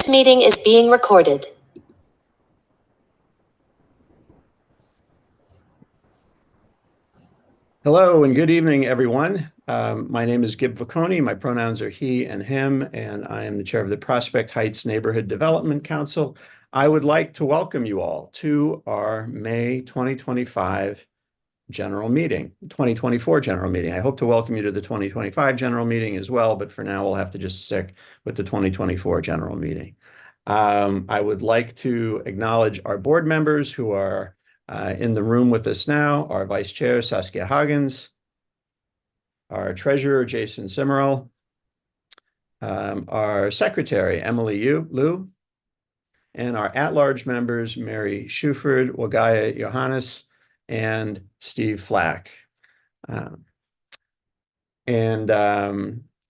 This meeting is being recorded. Hello and good evening, everyone. My name is Gib Vacconi. My pronouns are he and him, and I am the chair of the Prospect Heights Neighborhood Development Council. I would like to welcome you all to our May 2025 general meeting, 2024 general meeting. I hope to welcome you to the 2025 general meeting as well, but for now, we'll have to just stick with the 2024 general meeting. I would like to acknowledge our board members who are in the room with us now, our Vice Chair, Saskia Hagens, our Treasurer, Jason Simmerl, our Secretary, Emily Liu, and our at-large members, Mary Shuford, Wagaya Johannes, and Steve Flack.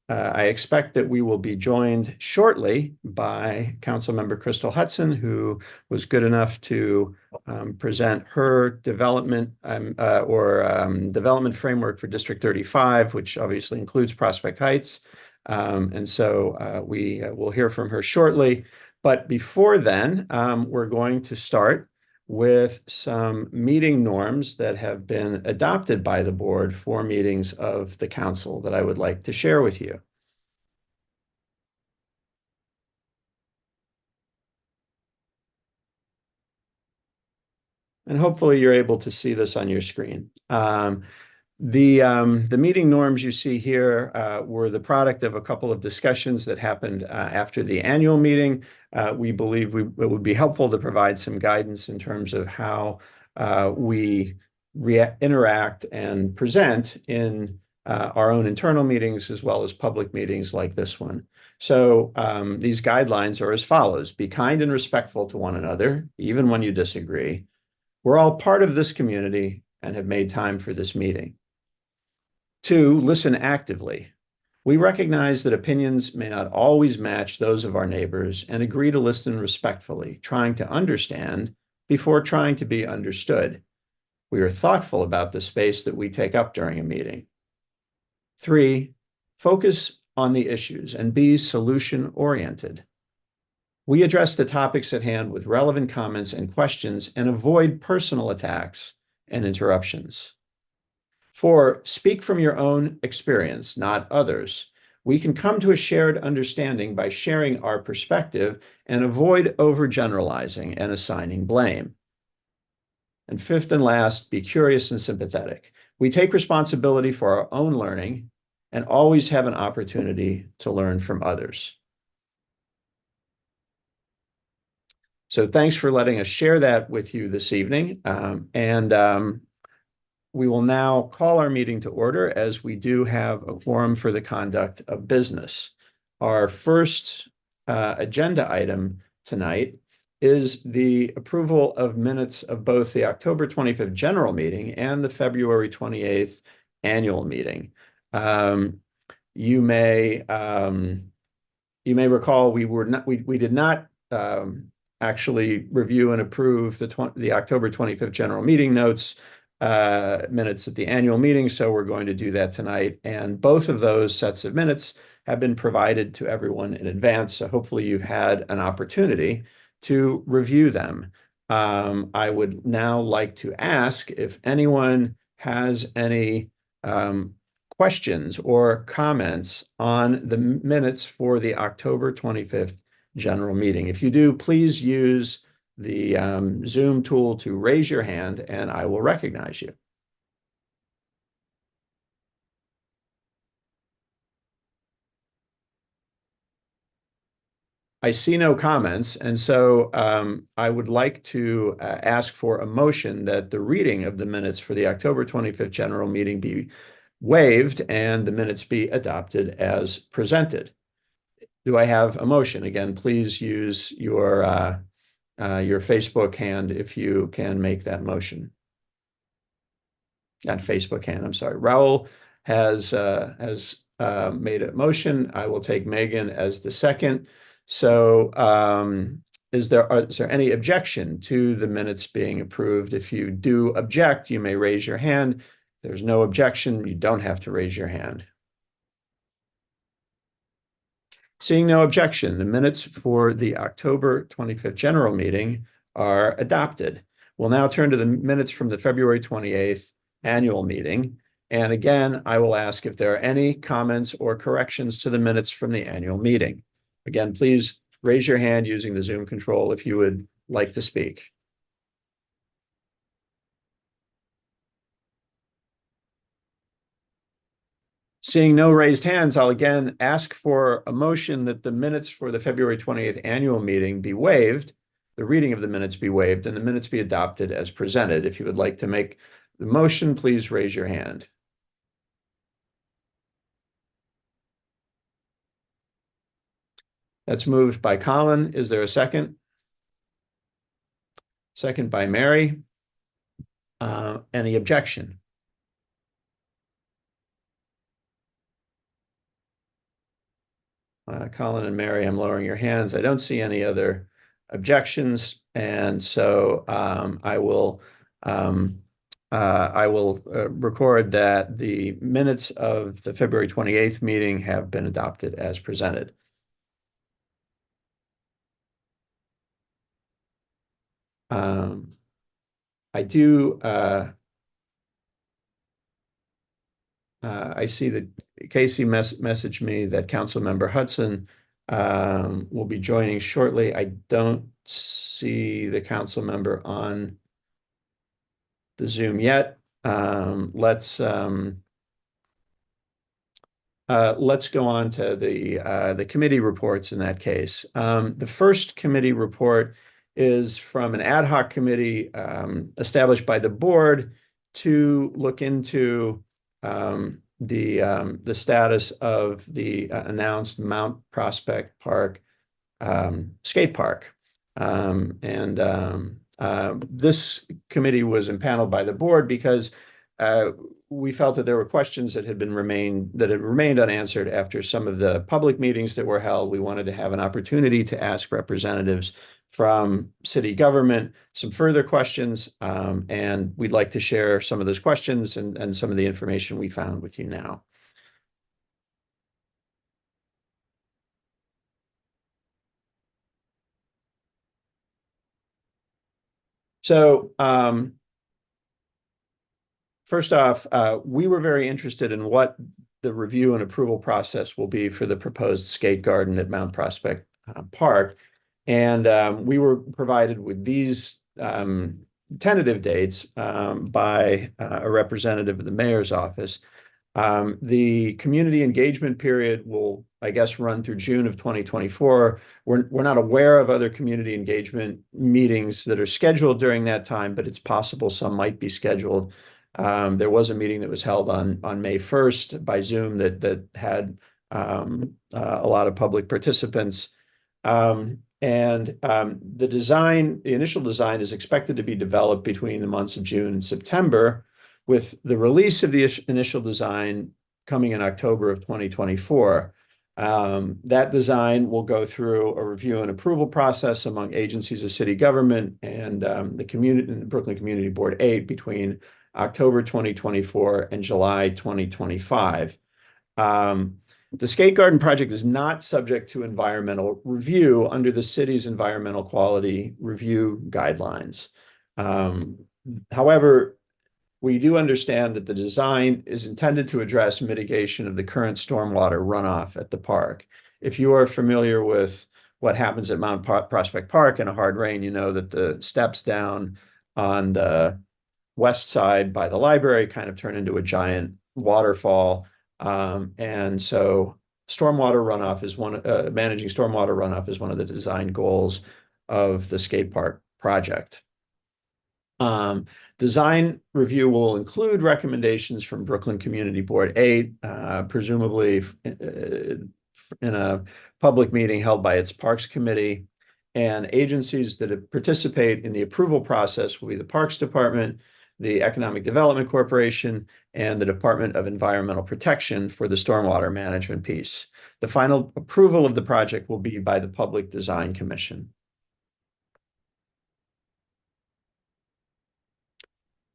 I expect that we will be joined shortly by Councilmember Crystal Hudson, who was good enough to present her development development framework for District 35, which obviously includes Prospect Heights. We will hear from her shortly. But before then, we're going to start with some meeting norms that have been adopted by the board for meetings of the council that I would like to share with you. And hopefully you're able to see this on your screen. The meeting norms you see here were the product of a couple of discussions that happened after the annual meeting. We believe it would be helpful to provide some guidance in terms of how we interact and present in our own internal meetings as well as public meetings like this one. So these guidelines are as follows: be kind and respectful to one another, even when you disagree. We're all part of this community and have made time for this meeting. 2, listen actively. We recognize that opinions may not always match those of our neighbors and agree to listen respectfully, trying to understand before trying to be understood. We are thoughtful about the space that we take up during a meeting. 3, focus on the issues and be solution-oriented. We address the topics at hand with relevant comments and questions and avoid personal attacks and interruptions. 4, speak from your own experience, not others. We can come to a shared understanding by sharing our perspective and avoid overgeneralizing and assigning blame. And 5th and last, be curious and sympathetic. We take responsibility for our own learning and always have an opportunity to learn from others. So thanks for letting us share that with you this evening. We will now call our meeting to order as we do have a quorum for the conduct of business. Our first agenda item tonight is the approval of minutes of both the October 25th general meeting and the February 28th annual meeting. You may recall we did not actually review and approve the October 25th general meeting minutes at the annual meeting, so we're going to do that tonight. And both of those sets of minutes have been provided to everyone in advance, so hopefully you've had an opportunity to review them. I would now like to ask if anyone has any questions or comments on the minutes for the October 25th general meeting. If you do, please use the Zoom tool to raise your hand and I will recognize you. I see no comments, and so I would like to ask for a motion that the reading of the minutes for the October 25th general meeting be waived and the minutes be adopted as presented. Do I have a motion? Again, please use your Facebook hand if you can make that motion. Not Facebook hand, I'm sorry. Raul has made a motion. I will take Megan as the second. So is there any objection to the minutes being approved? If you do object, you may raise your hand. If there's no objection, you don't have to raise your hand. Seeing no objection, the minutes for the October 25th general meeting are adopted. We'll now turn to the minutes from the February 28th annual meeting. And again, I will ask if there are any comments or corrections to the minutes from the annual meeting. Again, please raise your hand using the Zoom control if you would like to speak. Seeing no raised hands, I'll again ask for a motion that the minutes for the February 28th annual meeting be waived, the reading of the minutes be waived, and the minutes be adopted as presented. If you would like to make the motion, please raise your hand. That's moved by Colin. Is there a second? Second by Mary. Any objection? Colin and Mary, I'm lowering your hands. I don't see any other objections, and so I will record that the minutes of the February 28th meeting have been adopted as presented. I see that Casey messaged me that Councilmember Hudson will be joining shortly. I don't see the council member on the Zoom yet. Let's go on to the committee reports in that case. The first committee report is from an ad hoc committee established by the board to look into the status of the announced Mount Prospect Park skate park. This committee was impaneled by the board because we felt that there were questions that had remained unanswered after some of the public meetings that were held. We wanted to have an opportunity to ask representatives from city government some further questions, and we'd like to share some of those questions and some of the information we found with you now. So first off, we were very interested in what the review and approval process will be for the proposed skate garden at Mount Prospect Park. And we were provided with these tentative dates by a representative of the mayor's office. The community engagement period will, I guess, run through June of 2024. We're not aware of other community engagement meetings that are scheduled during that time, but it's possible some might be scheduled. There was a meeting that was held on May 1st by Zoom that had a lot of public participants. The initial design is expected to be developed between the months of June and September, with the release of the initial design coming in October of 2024. That design will go through a review and approval process among agencies of city government and the Brooklyn Community Board 8 between October 2024 and July 2025. The skate garden project is not subject to environmental review under the city's environmental quality review guidelines. However, we do understand that the design is intended to address mitigation of the current stormwater runoff at the park. If you are familiar with what happens at Mount Prospect Park in a hard rain, you know that the steps down on the west side by the library kind of turn into a giant waterfall. And so stormwater runoff is managing stormwater runoff is one of the design goals of the skate park project. Design review will include recommendations from Brooklyn Community Board 8, presumably in a public meeting held by its Parks Committee. And agencies that participate in the approval process will be the Parks Department, the Economic Development Corporation, and the Department of Environmental Protection for the stormwater management piece. The final approval of the project will be by the Public Design Commission.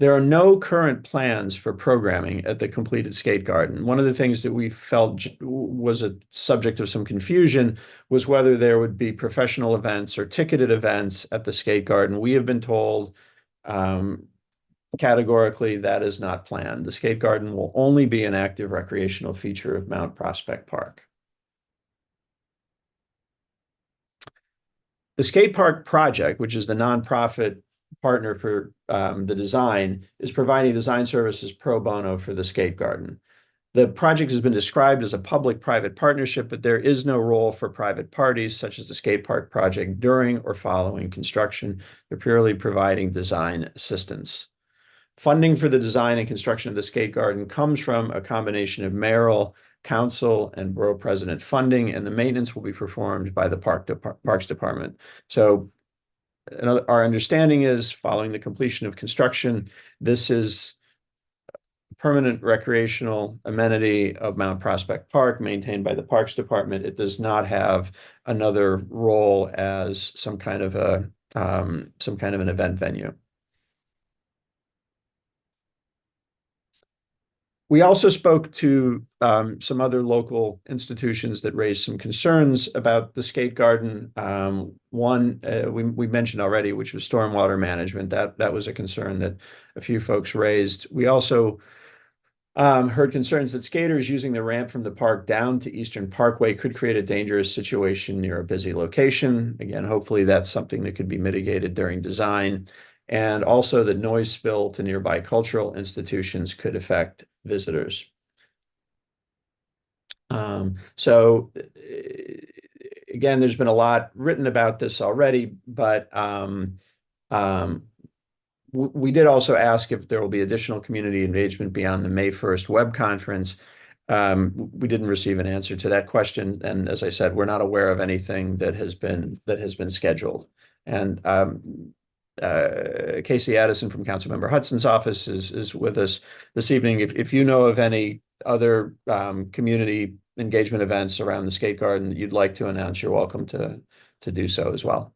There are no current plans for programming at the completed skate garden. One of the things that we felt was a subject of some confusion was whether there would be professional events or ticketed events at the skate garden. We have been told categorically that is not planned. The skate garden will only be an active recreational feature of Mount Prospect Park. The skate park project, which is the nonprofit partner for the design, is providing design services pro bono for the skate garden. The project has been described as a public-private partnership, but there is no role for private parties, such as the skate park project, during or following construction. They're purely providing design assistance. Funding for the design and construction of the skate garden comes from a combination of mayoral, council, and borough president funding, and the maintenance will be performed by the Parks Department. So our understanding is, following the completion of construction, this is a permanent recreational amenity of Mount Prospect Park, maintained by the Parks Department. It does not have another role as some kind of an event venue. We also spoke to some other local institutions that raised some concerns about the skate garden. One we mentioned already, which was stormwater management. That was a concern that a few folks raised. We also heard concerns that skaters using the ramp from the park down to Eastern Parkway could create a dangerous situation near a busy location. Again, hopefully that's something that could be mitigated during design. And also the noise spill to nearby cultural institutions could affect visitors. So again, there's been a lot written about this already, but we did also ask if there will be additional community engagement beyond the May 1st web conference. We didn't receive an answer to that question, and as I said, we're not aware of anything that has been scheduled. And Casey Addison from Councilmember Hudson's office is with us this evening. If you know of any other community engagement events around the skate garden that you'd like to announce, you're welcome to do so as well.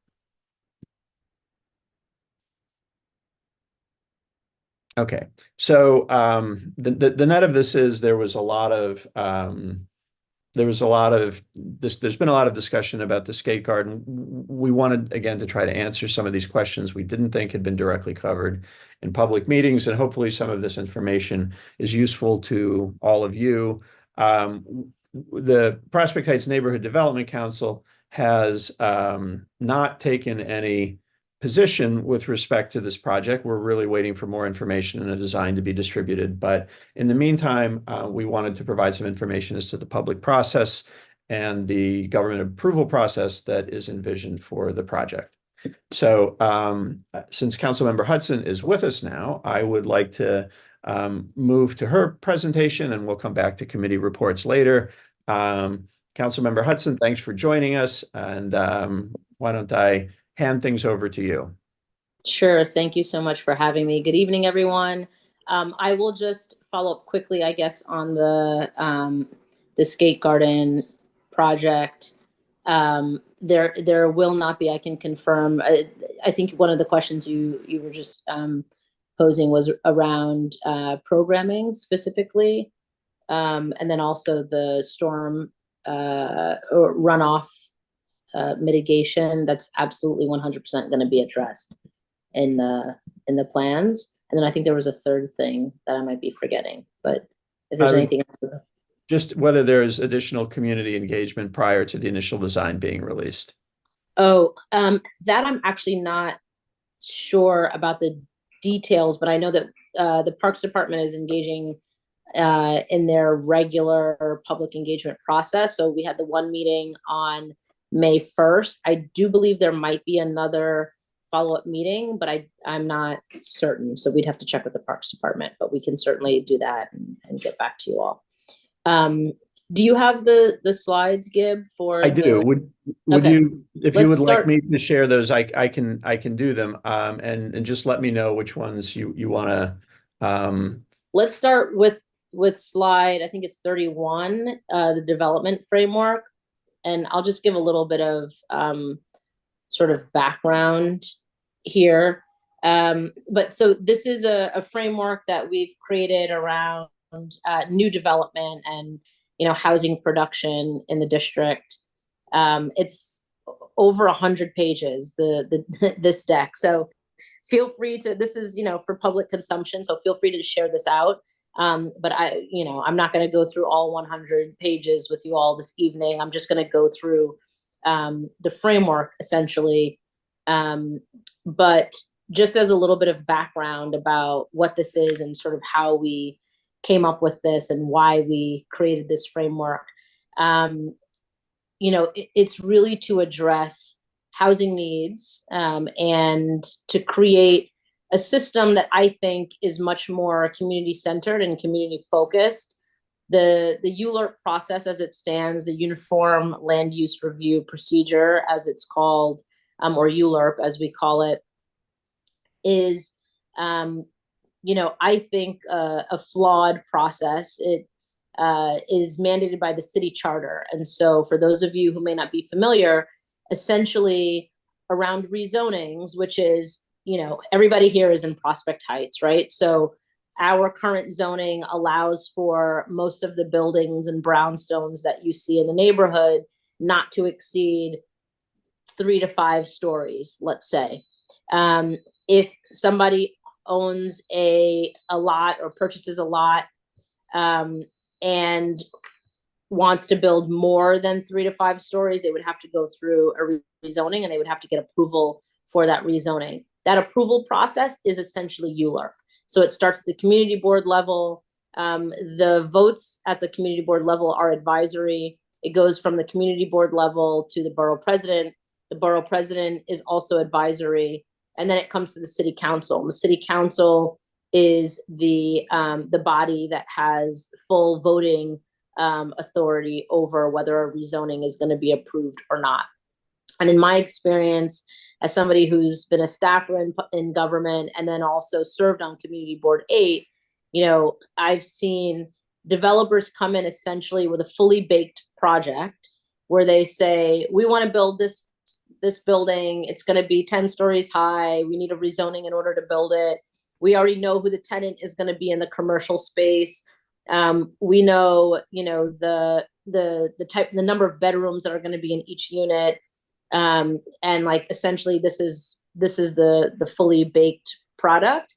Okay, so the net of this is there's been a lot of discussion about the skate garden. We wanted, again, to try to answer some of these questions we didn't think had been directly covered in public meetings, and hopefully some of this information is useful to all of you. The Prospect Heights Neighborhood Development Council has not taken any position with respect to this project. We're really waiting for more information and a design to be distributed. But in the meantime, we wanted to provide some information as to the public process and the government approval process that is envisioned for the project. So since Councilmember Hudson is with us now, I would like to move to her presentation, and we'll come back to committee reports later. Councilmember Hudson, thanks for joining us. And why don't I hand things over to you? Sure. Thank you so much for having me. Good evening, everyone. I will just follow up quickly, I guess, on the skate garden project. There will not be, I can confirm. I think one of the questions you were just posing was around programming specifically, and then also the storm or runoff mitigation. That's absolutely 100% going to be addressed in the plans. And then I think there was a third thing that I might be forgetting, but if there's anything else. Just whether there's additional community engagement prior to the initial design being released. Oh, that I'm actually not sure about the details, but I know that the Parks Department is engaging in their regular public engagement process. So we had the one meeting on May 1st. I do believe there might be another follow-up meeting, but I'm not certain. So we'd have to check with the Parks Department, but we can certainly do that and get back to you all. Do you have the slides, Gib? For I do. Would okay. You, if you would like me to share those, I can do them. And just let me know which ones you want to. Let's start with slide, I think it's 31, the development framework. And I'll just give a little bit of sort of background here. But so this is a framework that we've created around new development and, housing production in the district. It's over 100 pages, this deck. So feel free to, this is, for public consumption. So feel free to share this out. But I'm not going to go through all 100 pages with you all this evening. I'm just going to go through the framework essentially. But just as a little bit of background about what this is and sort of how we came up with this and why we created this framework, it's really to address housing needs and to create a system that I think is much more community-centered and community-focused. The ULURP process as it stands, the Uniform Land Use Review Procedure as it's called, or ULURP as we call it, is, I think a flawed process. It is mandated by the city charter. And so for those of you who may not be familiar, essentially around rezonings, which is, everybody here is in Prospect Heights, right? So our current zoning allows for most of the buildings and brownstones that you see in the neighborhood not to exceed 3 to 5 stories, let's say. If somebody owns a lot or purchases a lot and wants to build more than 3 to 5 stories, they would have to go through a rezoning and they would have to get approval for that rezoning. That approval process is essentially ULURP. So it starts at the community board level. The votes at the community board level are advisory. It goes from the community board level to the borough president. The borough president is also advisory. And then it comes to the city council. And the city council is the body that has full voting authority over whether a rezoning is going to be approved or not. And in my experience, as somebody who's been a staffer in government and then also served on Community Board 8, I've seen developers come in essentially with a fully baked project where they say, we want to build this building. It's going to be 10 stories high. We need a rezoning in order to build it. We already know who the tenant is going to be in the commercial space. We know, the number of bedrooms that are going to be in each unit. And like, essentially this is the fully baked product.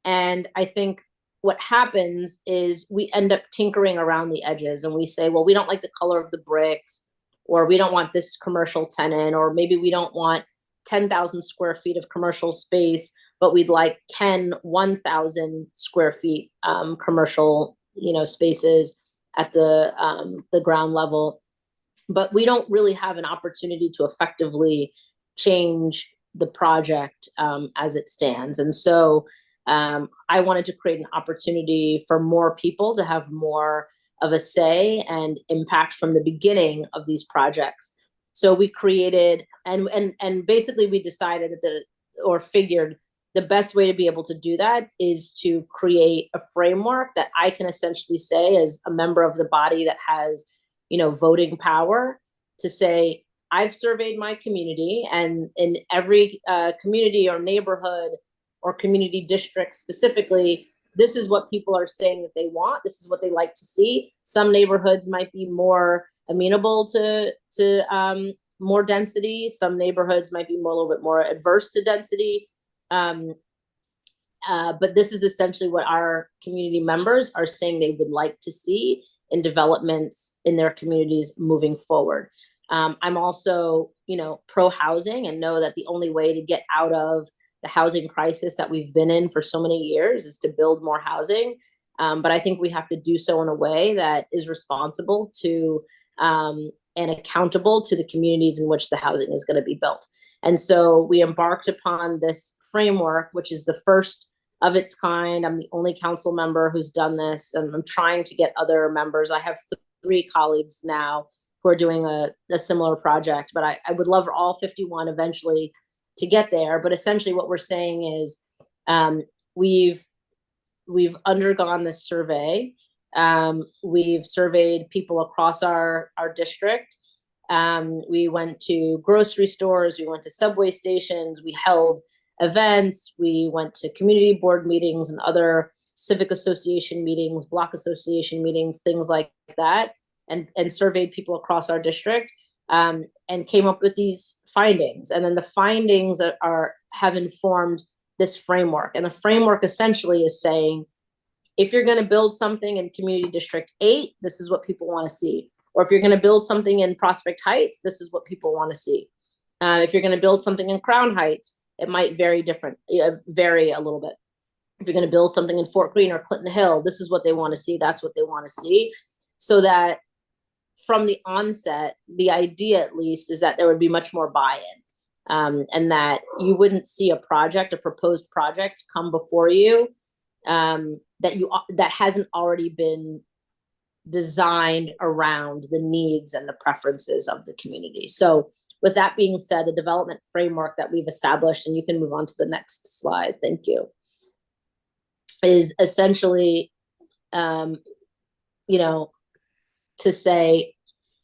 And I think what happens is we end up tinkering around the edges and we say, well, we don't like the color of the bricks, or we don't want this commercial tenant, or maybe we don't want 10,000 square feet of commercial space, but we'd like 1,000 square feet commercial, spaces at the ground level. But we don't really have an opportunity to effectively change the project as it stands. And so I wanted to create an opportunity for more people to have more of a say and impact from the beginning of these projects. So we created, and basically we decided figured the best way to be able to do that is to create a framework that I can essentially say as a member of the body that has, voting power, to say, I've surveyed my community, and in every community or neighborhood or community district specifically, this is what people are saying that they want. This is what they like to see. Some neighborhoods might be more amenable to more density. Some neighborhoods might be a little bit more adverse to density. But this is essentially what our community members are saying they would like to see in developments in their communities moving forward. I'm also, pro housing, and know that the only way to get out of the housing crisis that we've been in for so many years is to build more housing. But I think we have to do so in a way that is responsible to and accountable to the communities in which the housing is going to be built. And so we embarked upon this framework, which is the first of its kind. I'm the only council member who's done this, and I'm trying to get other members. I have 3 colleagues now who are doing a similar project, but I would love for all 51 eventually to get there. But essentially what we're saying is we've undergone this survey. We've surveyed people across our district. We went to grocery stores, we went to subway stations, we held events. We went to community board meetings and other civic association meetings, block association meetings, things like that, and surveyed people across our district, and came up with these findings. And then the findings have informed this framework. And the framework essentially is saying, if you're going to build something in Community District 8, this is what people want to see. Or if you're going to build something in Prospect Heights, this is what people want to see. If you're going to build something in Crown Heights, it might vary a little bit. If you're going to build something in Fort Greene or Clinton Hill, this is what they want to see. That's what they want to see. So that from the onset, the idea at least is that there would be much more buy-in, and that you wouldn't see a proposed project come before you that hasn't already been designed around the needs and the preferences of the community. So with that being said, the development framework that we've established, and you can move on to the next slide, thank you, is essentially, to say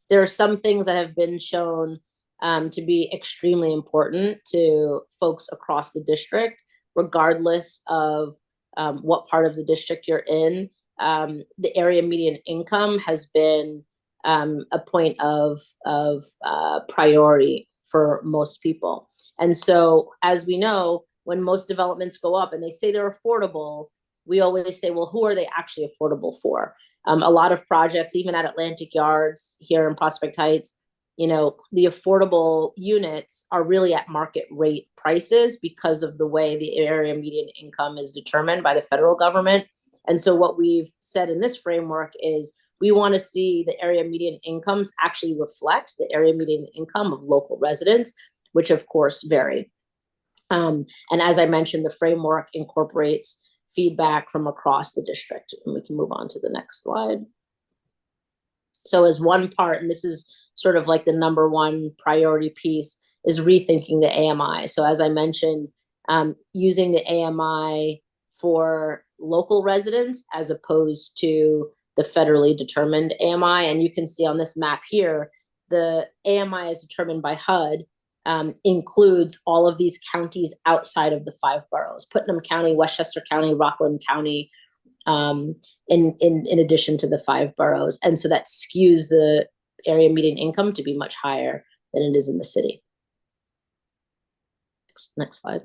there are some things that have been shown to be extremely important to folks across the district, regardless of what part of the district you're in. The area median income has been a point of priority for most people. And so, as we know, when most developments go up and they say they're affordable, we always say, well, who are they actually affordable for? A lot of projects, even at Atlantic Yards here in Prospect Heights, the affordable units are really at market rate prices because of the way the area median income is determined by the federal government. And so what we've said in this framework is we want to see the area median incomes actually reflect the area median income of local residents, which of course vary. And as I mentioned, the framework incorporates feedback from across the district. And we can move on to the next slide. So as one part, and this is sort of like the number one priority piece, is rethinking the AMI. So as I mentioned, using the AMI for local residents as opposed to the federally determined AMI. And you can see on this map here, the AMI is determined by HUD, includes all of these counties outside of the 5 boroughs: Putnam County, Westchester County, Rockland County, in addition to the 5 boroughs. And so that skews the area median income to be much higher than it is in the city. Next slide.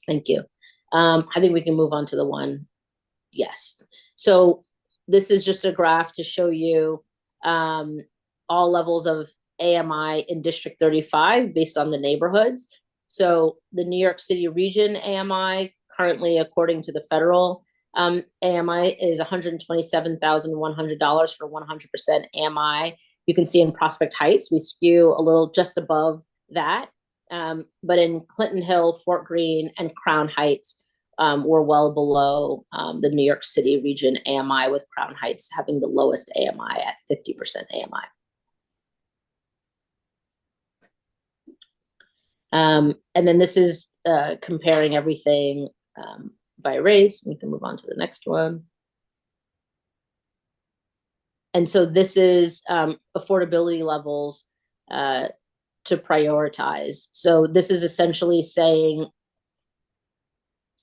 Thank you. I think we can move on to the one. Yes. So this is just a graph to show you all levels of AMI in District 35 based on the neighborhoods. So the New York City region AMI currently, according to the federal AMI, is $127,100 for 100% AMI. You can see in Prospect Heights, we skew a little just above that. But in Clinton Hill, Fort Greene, and Crown Heights, we're well below the New York City region AMI, with Crown Heights having the lowest AMI at 50% AMI. And then this is comparing everything by race. And you can move on to the next one. And so this is affordability levels to prioritize. So this is essentially saying,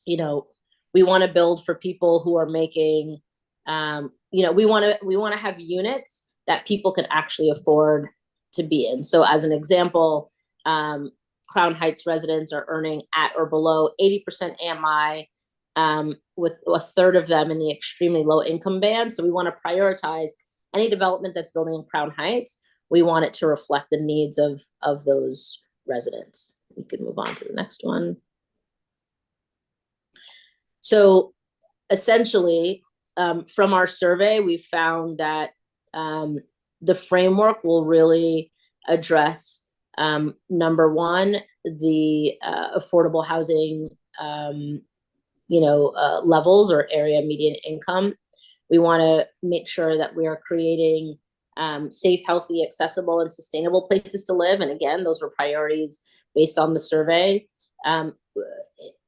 we want to build for people who are making, we want to have units that people can actually afford to be in. So as an example, Crown Heights residents are earning at or below 80% AMI, with a third of them in the extremely low income band. So we want to prioritize any development that's building in Crown Heights. We want it to reflect the needs of those residents. We can move on to the next one. So essentially, from our survey, we found that the framework will really address, number one, the affordable housing levels or area median income. We want to make sure that we are creating safe, healthy, accessible, and sustainable places to live. And again, those were priorities based on the survey.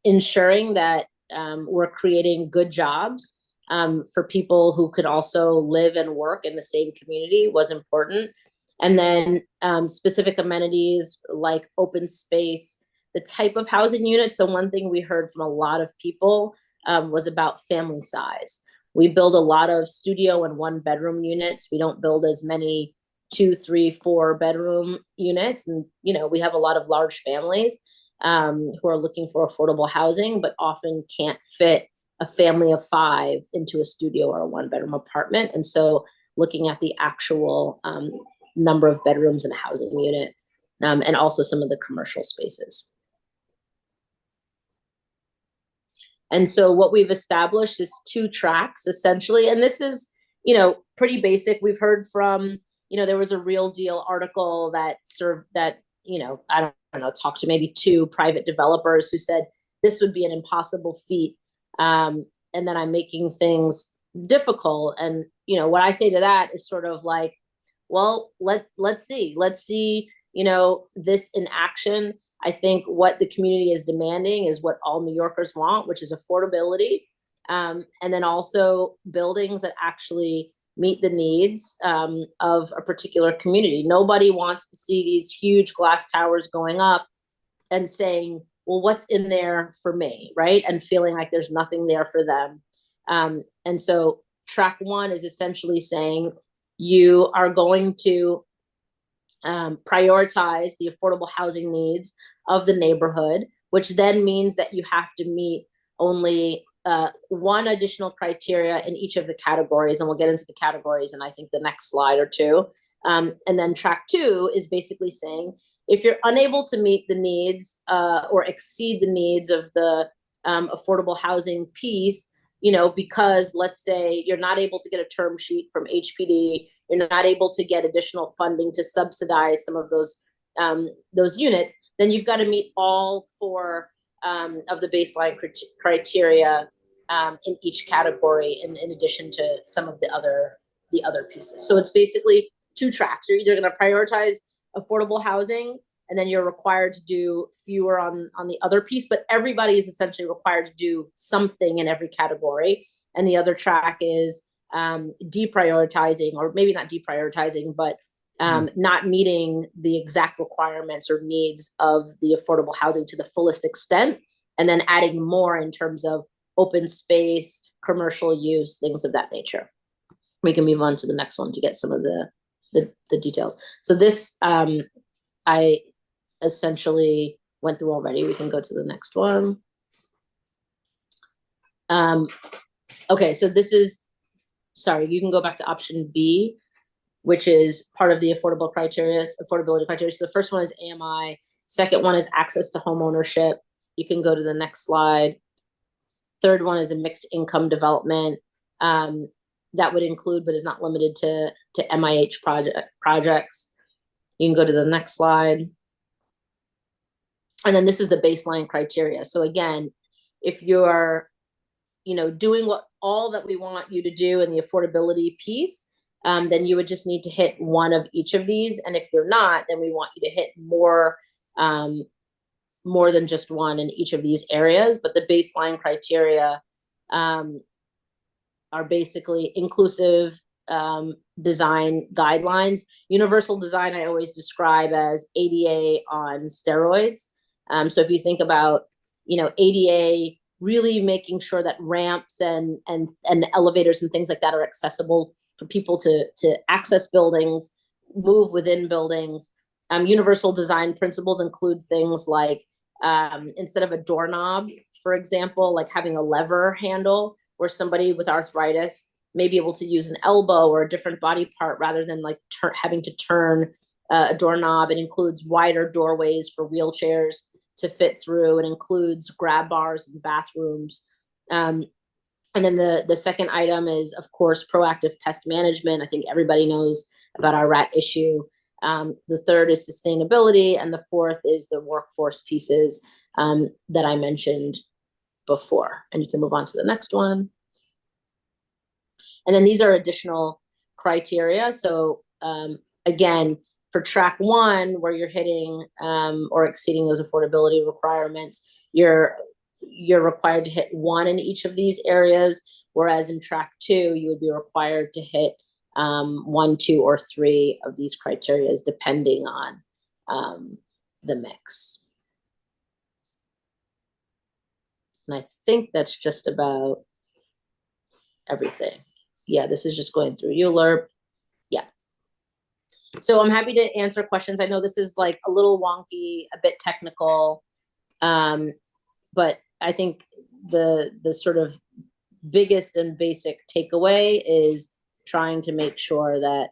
Ensuring that we're creating good jobs for people who could also live and work in the same community was important. And then specific amenities like open space, the type of housing unit. So one thing we heard from a lot of people was about family size. We build a lot of studio and 1-bedroom units. We don't build as many 2, 3, 4-bedroom units. And, you know, we have a lot of large families who are looking for affordable housing, but often can't fit a family of 5 into a studio or a 1-bedroom apartment. And so looking at the actual number of bedrooms in a housing unit, and also some of the commercial spaces. And so what we've established is 2 tracks essentially, and this is, you know, pretty basic. We've heard from, you know, there was a Real Deal article that you know, I don't know, talked to maybe 2 private developers who said this would be an impossible feat, and that I'm making things difficult. And, you know, what I say to that is sort of like, well, let's see, you know, this in action. I think what the community is demanding is what all New Yorkers want, which is affordability, and then also buildings that actually meet the needs of a particular community. Nobody wants to see these huge glass towers going up and saying, well, what's in there for me, right? And feeling like there's nothing there for them. And so track 1 is essentially saying you are going to prioritize the affordable housing needs of the neighborhood, which then means that you have to meet only 1 additional criteria in each of the categories. And we'll get into the categories in, I think, the next slide or 2. And then track 2 is basically saying, if you're unable to meet the needs or exceed the needs of the affordable housing piece, you know, because let's say you're not able to get a term sheet from HPD, you're not able to get additional funding to subsidize some of those units, then you've got to meet all 4 of the baseline criteria in each category, in addition to some of the other pieces. So it's basically 2 tracks. You're either going to prioritize affordable housing, and then you're required to do fewer on the other piece, but everybody is essentially required to do something in every category. And the other track is deprioritizing, or maybe not deprioritizing, but not meeting the exact requirements or needs of the affordable housing to the fullest extent, and then adding more in terms of open space, commercial use, things of that nature. We can move on to the next one to get some of the details. So this I essentially went through already. We can go to the next one. Okay, so this is, sorry, you can go back to option B, which is part of the affordability criteria. So the first one is AMI. Second one is access to home ownership. You can go to the next slide. Third one is a mixed income development. That would include, but is not limited to MIH projects. You can go to the next slide. And then this is the baseline criteria. So again, if you're, you know, doing all that we want you to do in the affordability piece, then you would just need to hit 1 of each of these. And if you're not, then we want you to hit more than just 1 in each of these areas. But the baseline criteria are basically inclusive design guidelines. Universal design I always describe as ADA on steroids. So if you think about, you know, ADA really making sure that ramps and elevators and things like that are accessible for people to access buildings, move within buildings. Universal design principles include things like instead of a doorknob, for example, like having a lever handle where somebody with arthritis may be able to use an elbow or a different body part rather than like having to turn a doorknob. It includes wider doorways for wheelchairs to fit through. It includes grab bars in bathrooms. And then the second item is, of course, proactive pest management. I think everybody knows about our rat issue. The third is sustainability. And the fourth is the workforce pieces that I mentioned before. And you can move on to the next one. And then these are additional criteria. So again, for track 1, where you're hitting or exceeding those affordability requirements, you're required to hit 1 in each of these areas, whereas in track 2, you would be required to hit 1, 2, or 3 of these criteria, depending on the mix. And I think that's just about everything. Yeah, this is just going through ULERP. Yeah. So I'm happy to answer questions. I know this is like a little wonky, a bit technical, but I think the sort of biggest and basic takeaway is trying to make sure that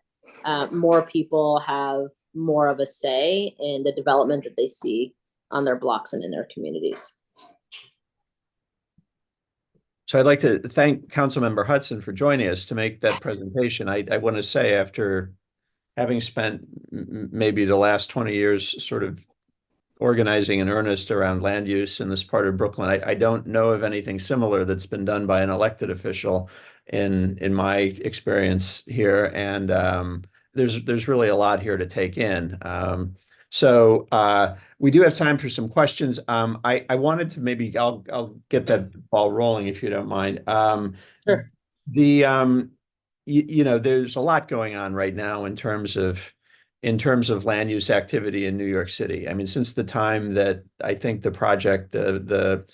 more people have more of a say in the development that they see on their blocks and in their communities. So I'd like to thank Councilmember Hudson for joining us to make that presentation. I want to say, after having spent maybe the last 20 years sort of organizing in earnest around land use in this part of Brooklyn, I don't know of anything similar that's been done by an elected official in my experience here. And there's really a lot here to take in. So we do have time for some questions. I wanted to maybe I'll get that ball rolling if you don't mind. Sure. There's a lot going on right now in terms of land use activity in New York City. I mean, since the time that I think the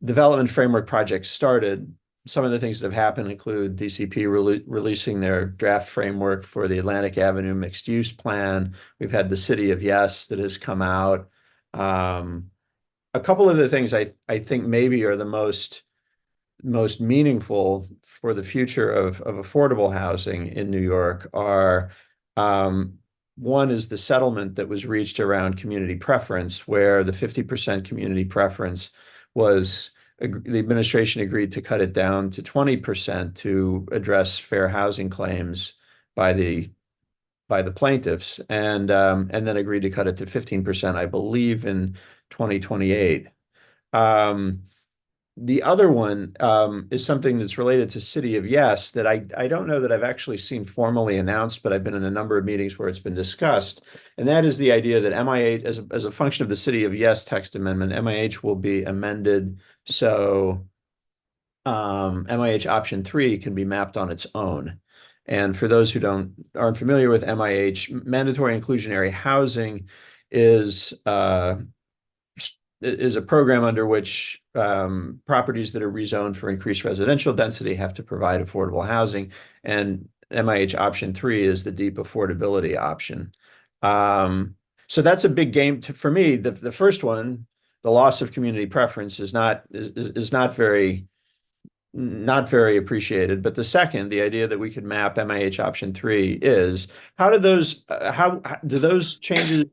development framework project started, some of the things that have happened include DCP releasing their draft framework for the Atlantic Avenue mixed use plan. We've had the City of Yes that has come out. A couple of the things I think maybe are the most meaningful for the future of affordable housing in New York are, one is the settlement that was reached around community preference, where the 50% community preference was, the administration agreed to cut it down to 20% to address fair housing claims by the plaintiffs, and then agreed to cut it to 15%, I believe, in 2028. The other one is something that's related to City of Yes that I don't know that I've actually seen formally announced, but I've been in a number of meetings where it's been discussed. And that is the idea that MIH, as a function of the City of Yes text amendment, MIH will be amended so MIH option 3 can be mapped on its own. And for those who aren't familiar with MIH, mandatory inclusionary housing is a program under which properties that are rezoned for increased residential density have to provide affordable housing. And MIH option 3 is the deep affordability option. So that's a big game for me. The first one, the loss of community preference, is not very appreciated. But the second, the idea that we could map MIH option 3 is, how do those changes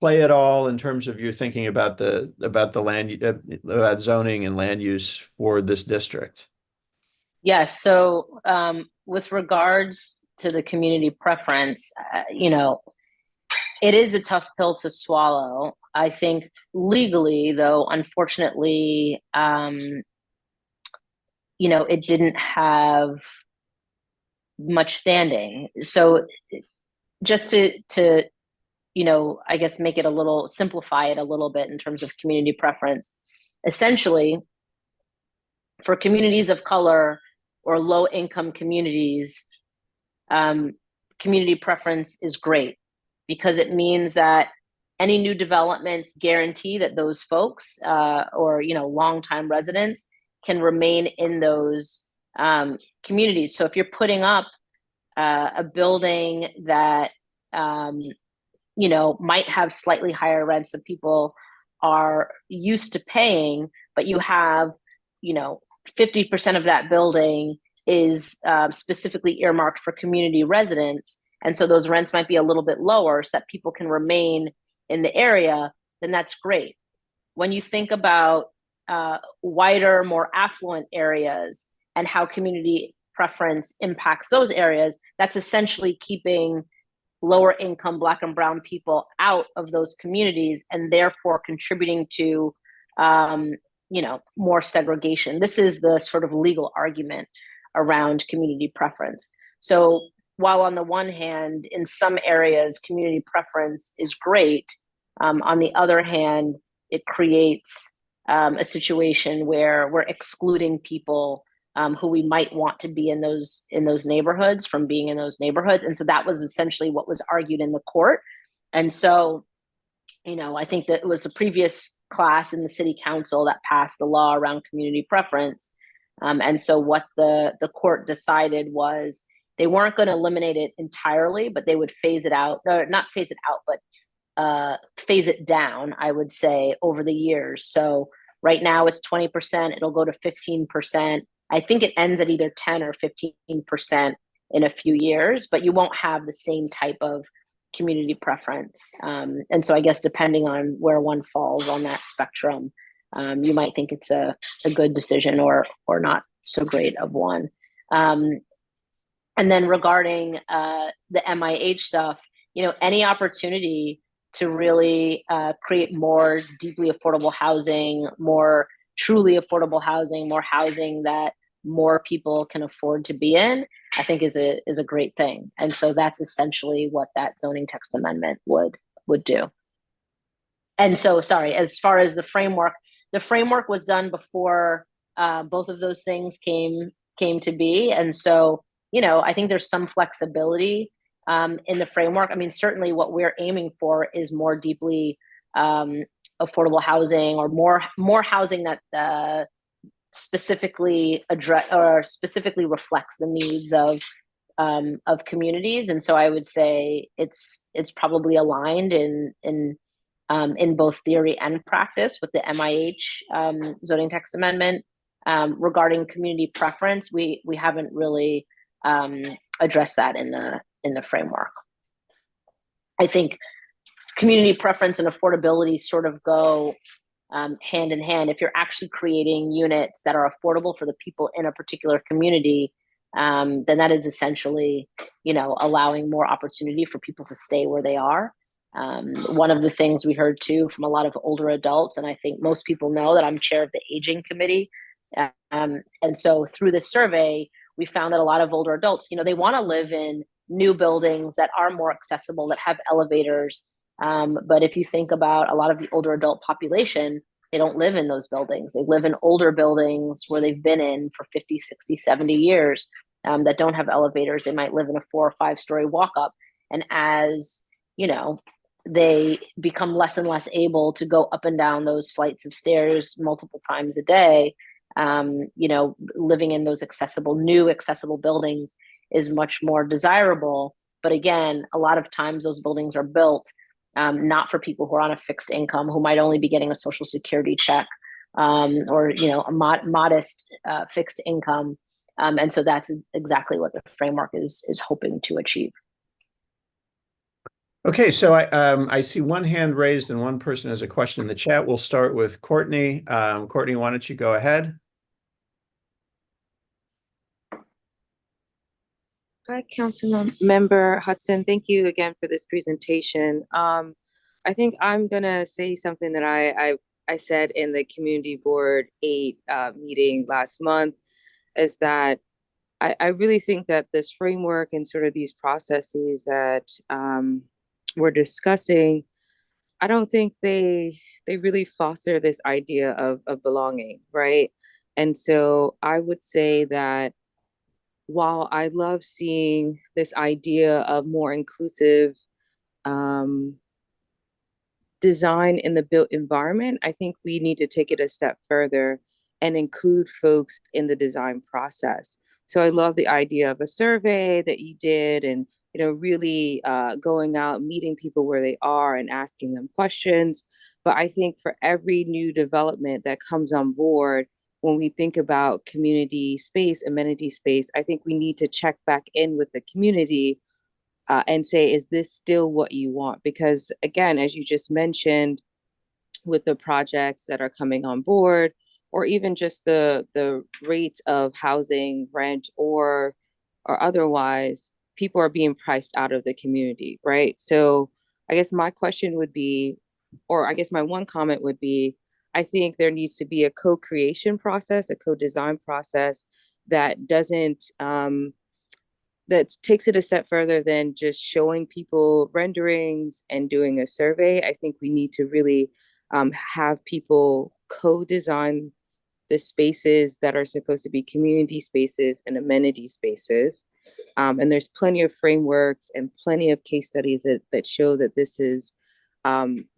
play at all in terms of your thinking about about zoning and land use for this district? Yes. So with regards to the community preference, it is a tough pill to swallow. I think legally, though, unfortunately, it didn't have much standing. So just to I guess simplify it a little bit in terms of community preference. Essentially, for communities of color or low income communities, community preference is great because it means that any new developments guarantee that those folks or longtime residents can remain in those communities. So if you're putting up a building that might have slightly higher rents that people are used to paying, but you have 50% of that building is specifically earmarked for community residents, and so those rents might be a little bit lower so that people can remain in the area, then that's great. When you think about wider, more affluent areas and how community preference impacts those areas, that's essentially keeping lower income Black and brown people out of those communities and therefore contributing to more segregation. This is the sort of legal argument around community preference. So while on the one hand, in some areas, community preference is great, on the other hand, it creates a situation where we're excluding people who we might want to be in those neighborhoods from being in those neighborhoods. And so that was essentially what was argued in the court. And so, I think that it was the previous class in the city council that passed the law around community preference. And so what the court decided was they weren't going to eliminate it entirely, but they would phase it out, or not phase it out, but phase it down, I would say, over the years. So right now it's 20%, it'll go to 15%. I think it ends at either 10 or 15% in a few years, but you won't have the same type of community preference. And so I guess depending on where one falls on that spectrum, you might think it's a good decision or not so great of one. And then regarding the MIH stuff, any opportunity to really create more deeply affordable housing, more truly affordable housing, more housing that more people can afford to be in, I think is a great thing. And so that's essentially what that zoning text amendment would do. And so, sorry, as far as the framework was done before both of those things came to be. And so, I think there's some flexibility in the framework. I mean, certainly what we're aiming for is more deeply affordable housing, or more housing that specifically reflects the needs of communities. And so I would say it's probably aligned in both theory and practice with the MIH zoning text amendment. Regarding community preference, we haven't really addressed that in the framework. I think community preference and affordability sort of go hand in hand. If you're actually creating units that are affordable for the people in a particular community, then that is essentially, allowing more opportunity for people to stay where they are. One of the things we heard too from a lot of older adults, and I think most people know that I'm chair of the aging committee. And so through this survey, we found that a lot of older adults, they want to live in new buildings that are more accessible, that have elevators. But if you think about a lot of the older adult population, they don't live in those buildings. They live in older buildings where they've been in for 50, 60, 70 years that don't have elevators. They might live in a 4 or 5 story walk up. And as, they become less and less able to go up and down those flights of stairs multiple times a day, living in those new accessible buildings is much more desirable. But again, a lot of times those buildings are built not for people who are on a fixed income, who might only be getting a Social Security check or a modest fixed income. And so that's exactly what the framework is hoping to achieve. Okay, so I see one hand raised and one person has a question in the chat. We'll start with Courtney. Courtney, why don't you go ahead? Hi, Councilmember Hudson. Thank you again for this presentation. I think I'm gonna say something that I said in the Community Board 8 meeting last month, is that I really think that this framework and sort of these processes that we're discussing, I don't think they really foster this idea of belonging, right? And so I would say that while I love seeing this idea of more inclusive design in the built environment, I think we need to take it a step further and include folks in the design process. So I love the idea of a survey that you did, and really going out, meeting people where they are and asking them questions. But I think for every new development that comes on board, when we think about community space, amenity space, I think we need to check back in with the community and say, is this still what you want? Because again, as you just mentioned, with the projects that are coming on board, or even just the rates of housing, rent, or otherwise, people are being priced out of the community, right? So I guess my question would be, or I guess my one comment would be, I think there needs to be a co-creation process, a co-design process that doesn't, that takes it a step further than just showing people renderings and doing a survey. I think we need to really have people co-design the spaces that are supposed to be community spaces and amenity spaces. And there's plenty of frameworks and plenty of case studies that show that this is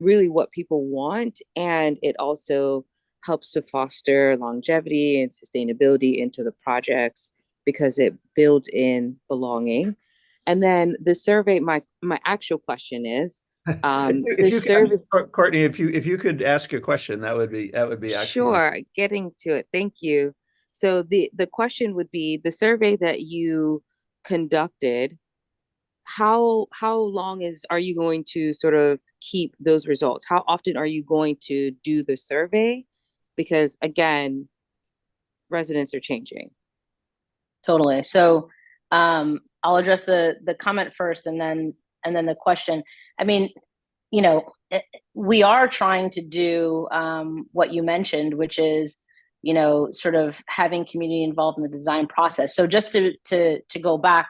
really what people want. And it also helps to foster longevity and sustainability into the projects because it builds in belonging. And then the survey, my actual question is, If the you survey, Courtney, if you could ask a question, that would be excellent. sure, getting to it. Thank you. So the question would be the survey that you conducted, how long are you going to sort of keep those results? How often are you going to do the survey? Because again, residents are changing. Totally. So I'll address the comment first and then the question. I mean, we are trying to do what you mentioned, which is, sort of having community involved in the design process. So just to go back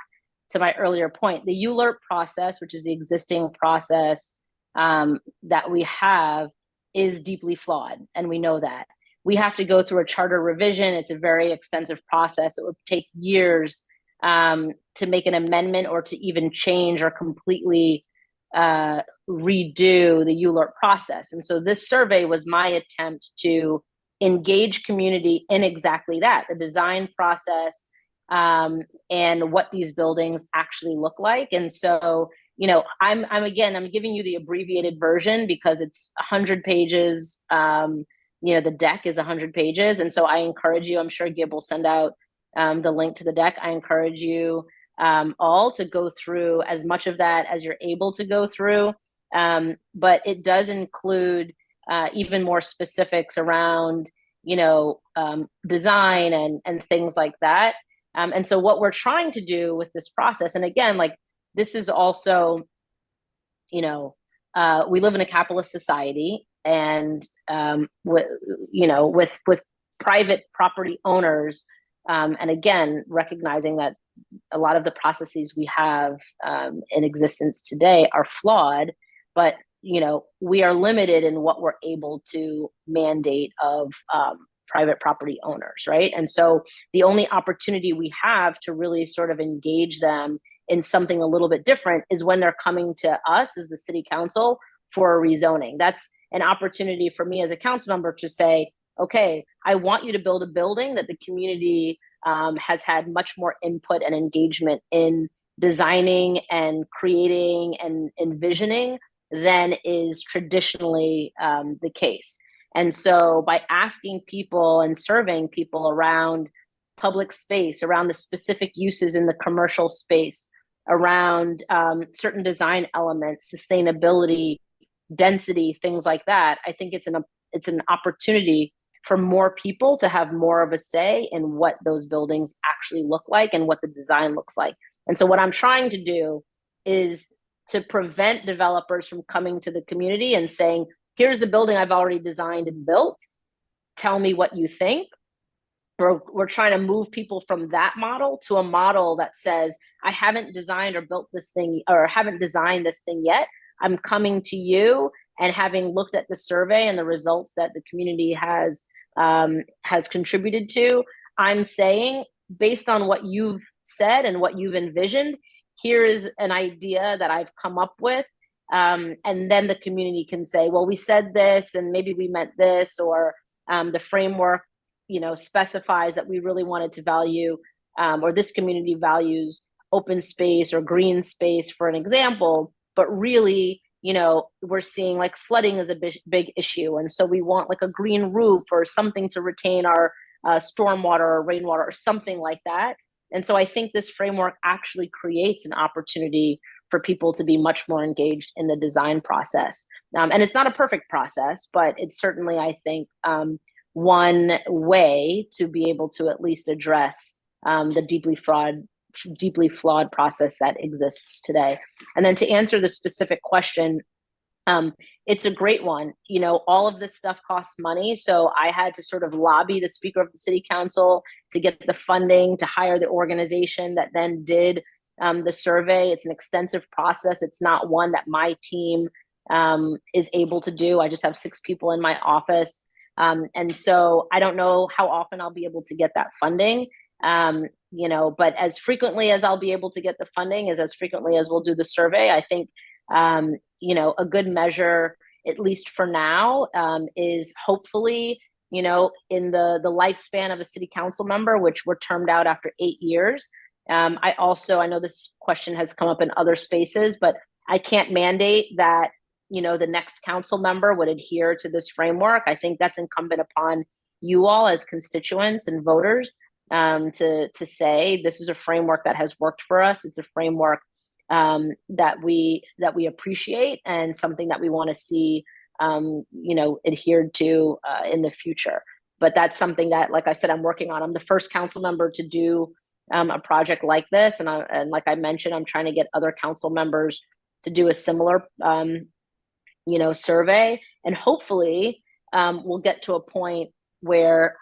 to my earlier point, the ULERP process, which is the existing process that we have, is deeply flawed, and we know that. We have to go through a charter revision. It's a very extensive process. It would take years to make an amendment or to even change or completely redo the ULERP process. And so this survey was my attempt to engage community in exactly that, the design process and what these buildings actually look like. And so, I'm giving you the abbreviated version because it's 100 pages. The deck is 100 pages. And so I encourage you, I'm sure Gib will send out the link to the deck. I encourage you all to go through as much of that as you're able to go through. But it does include even more specifics around, design and things like that. And so what we're trying to do with this process, and again, like this is also, we live in a capitalist society, and with private property owners, and again, recognizing that a lot of the processes we have in existence today are flawed, but we are limited in what we're able to mandate of private property owners, right? And so the only opportunity we have to really sort of engage them in something a little bit different is when they're coming to us as the city council for a rezoning. That's an opportunity for me as a council member to say, okay, I want you to build a building that the community has had much more input and engagement in designing and creating and envisioning than is traditionally the case. And so by asking people and surveying people around public space, around the specific uses in the commercial space, around certain design elements, sustainability, density, things like that, I think it's an opportunity for more people to have more of a say in what those buildings actually look like and what the design looks like. And so what I'm trying to do is to prevent developers from coming to the community and saying, here's the building I've already designed and built. Tell me what you think. We're trying to move people from that model to a model that says, I haven't designed or built this thing, or haven't designed this thing yet. I'm coming to you, and having looked at the survey and the results that the community has contributed to, I'm saying, based on what you've said and what you've envisioned, here is an idea that I've come up with. And then the community can say, well, we said this and maybe we meant this, or the framework, specifies that we really wanted to value, or this community values open space or green space, for an example. But really, we're seeing like flooding is a big issue. And so we want like a green roof or something to retain our stormwater or rainwater or something like that. And so I think this framework actually creates an opportunity for people to be much more engaged in the design process. And it's not a perfect process, but it's certainly, I think, one way to be able to at least address the deeply flawed process that exists today. And then to answer the specific question, it's a great one. All of this stuff costs money. So I had to sort of lobby the Speaker of the City Council to get the funding to hire the organization that then did the survey. It's an extensive process. It's not one that my team is able to do. I just have 6 people in my office. And so I don't know how often I'll be able to get that funding. But as frequently as I'll be able to get the funding is as frequently as we'll do the survey. I think, a good measure, at least for now, is hopefully, in the lifespan of a city council member, which we're termed out after 8 years. I know this question has come up in other spaces, but I can't mandate that, the next council member would adhere to this framework. I think that's incumbent upon you all as constituents and voters to say this is a framework that has worked for us. It's a framework that we appreciate and something that we want to see adhered to in the future. But that's something that, like I said, I'm working on. I'm the first council member to do a project like this, and like I mentioned, I'm trying to get other council members to do a similar survey, and hopefully we'll get to a point where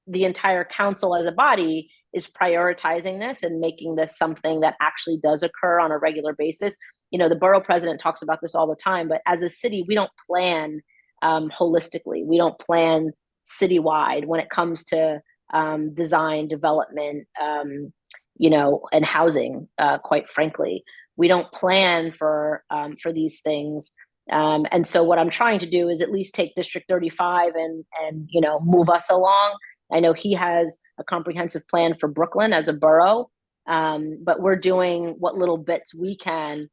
the entire council as a body is prioritizing this and making this something that actually does occur on a regular basis. The borough president talks about this all the time, but as a city, we don't plan holistically. We don't plan citywide when it comes to design, development, and housing, quite frankly. We don't plan for these things. And so what I'm trying to do is at least take District 35 and move us along. I know he has a comprehensive plan for Brooklyn as a borough, but we're doing what little bits we can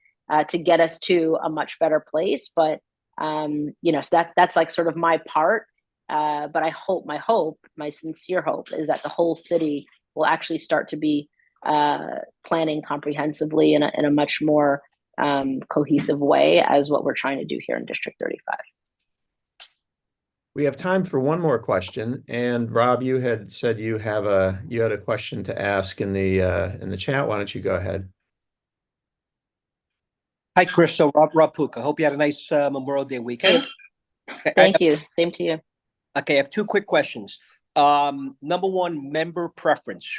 to get us to a much better place. But so that's like sort of my part. But my sincere hope is that the whole city will actually start to be planning comprehensively in a much more cohesive way as what we're trying to do here in District 35. We have time for one more question. And Rob, you had said you had a question to ask in the chat. Why don't you go ahead? Hi, Crystal. Rob Puka. Hope you had a nice Memorial Day weekend. Thank you. Same to you. Okay, I have two quick questions. Number one, member preference.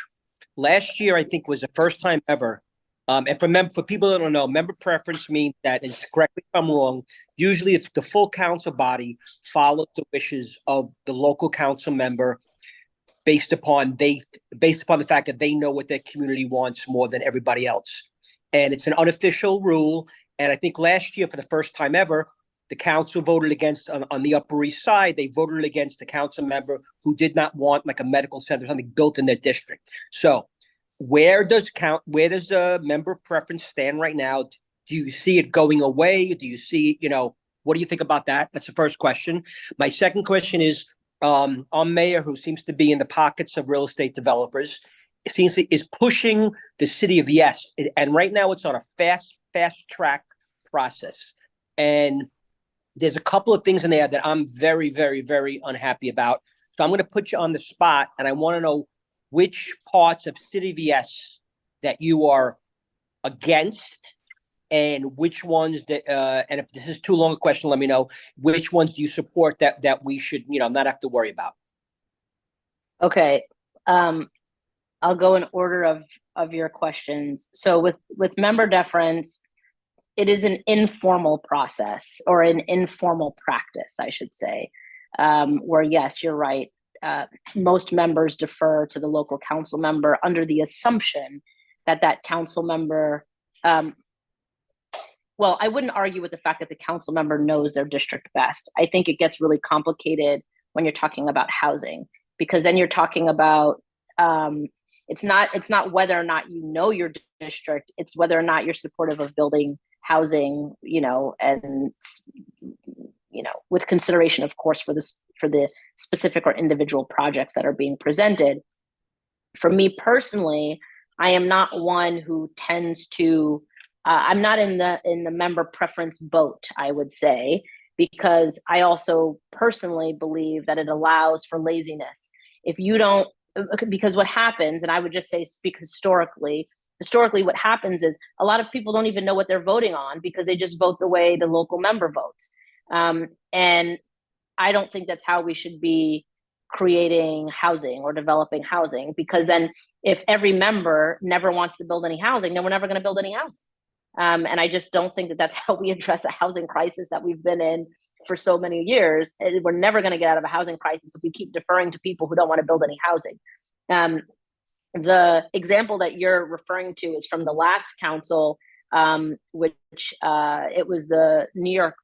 Last year, I think, was the first time ever. And for people that don't know, member preference means that, and correct me if I'm wrong, usually if the full council body follows the wishes of the local council member based upon the fact that they know what their community wants more than everybody else. And it's an unofficial rule. And I think last year, for the first time ever, the council voted against, on the Upper East Side, they voted against a council member who did not want like a medical center or something built in their district. So where does member preference stand right now? Do you see it going away? Do you see, what do you think about that? That's the first question. My second question is, our mayor, who seems to be in the pockets of real estate developers, is pushing the city of yes. And right now it's on a fast track process. And there's a couple of things in there that I'm very, very, very unhappy about. So I'm going to put you on the spot, and I want to know which parts of City of Yes that you are against, and which ones that, and if this is too long a question, let me know, which ones do you support that we should, not have to worry about? Okay. I'll go in order of your questions. So with member deference, it is an informal process, or an informal practice, I should say, where, yes, you're right. Most members defer to the local council member under the assumption that council member, well, I wouldn't argue with the fact that the council member knows their district best. I think it gets really complicated when you're talking about housing, because then you're talking about, it's not whether or not you know your district, it's whether or not you're supportive of building housing, and with consideration, of course, for the specific or individual projects that are being presented. For me personally, I am not one who tends to, I'm not in the member preference boat, I would say, because I also personally believe that it allows for laziness. If you don't, because what happens, and I would just say, speak historically, what happens is a lot of people don't even know what they're voting on because they just vote the way the local member votes. And I don't think that's how we should be creating housing or developing housing, because then if every member never wants to build any housing, then we're never going to build any housing. And I just don't think that that's how we address a housing crisis that we've been in for so many years. We're never going to get out of a housing crisis if we keep deferring to people who don't want to build any housing. The example that you're referring to is from the last council, which it was the New York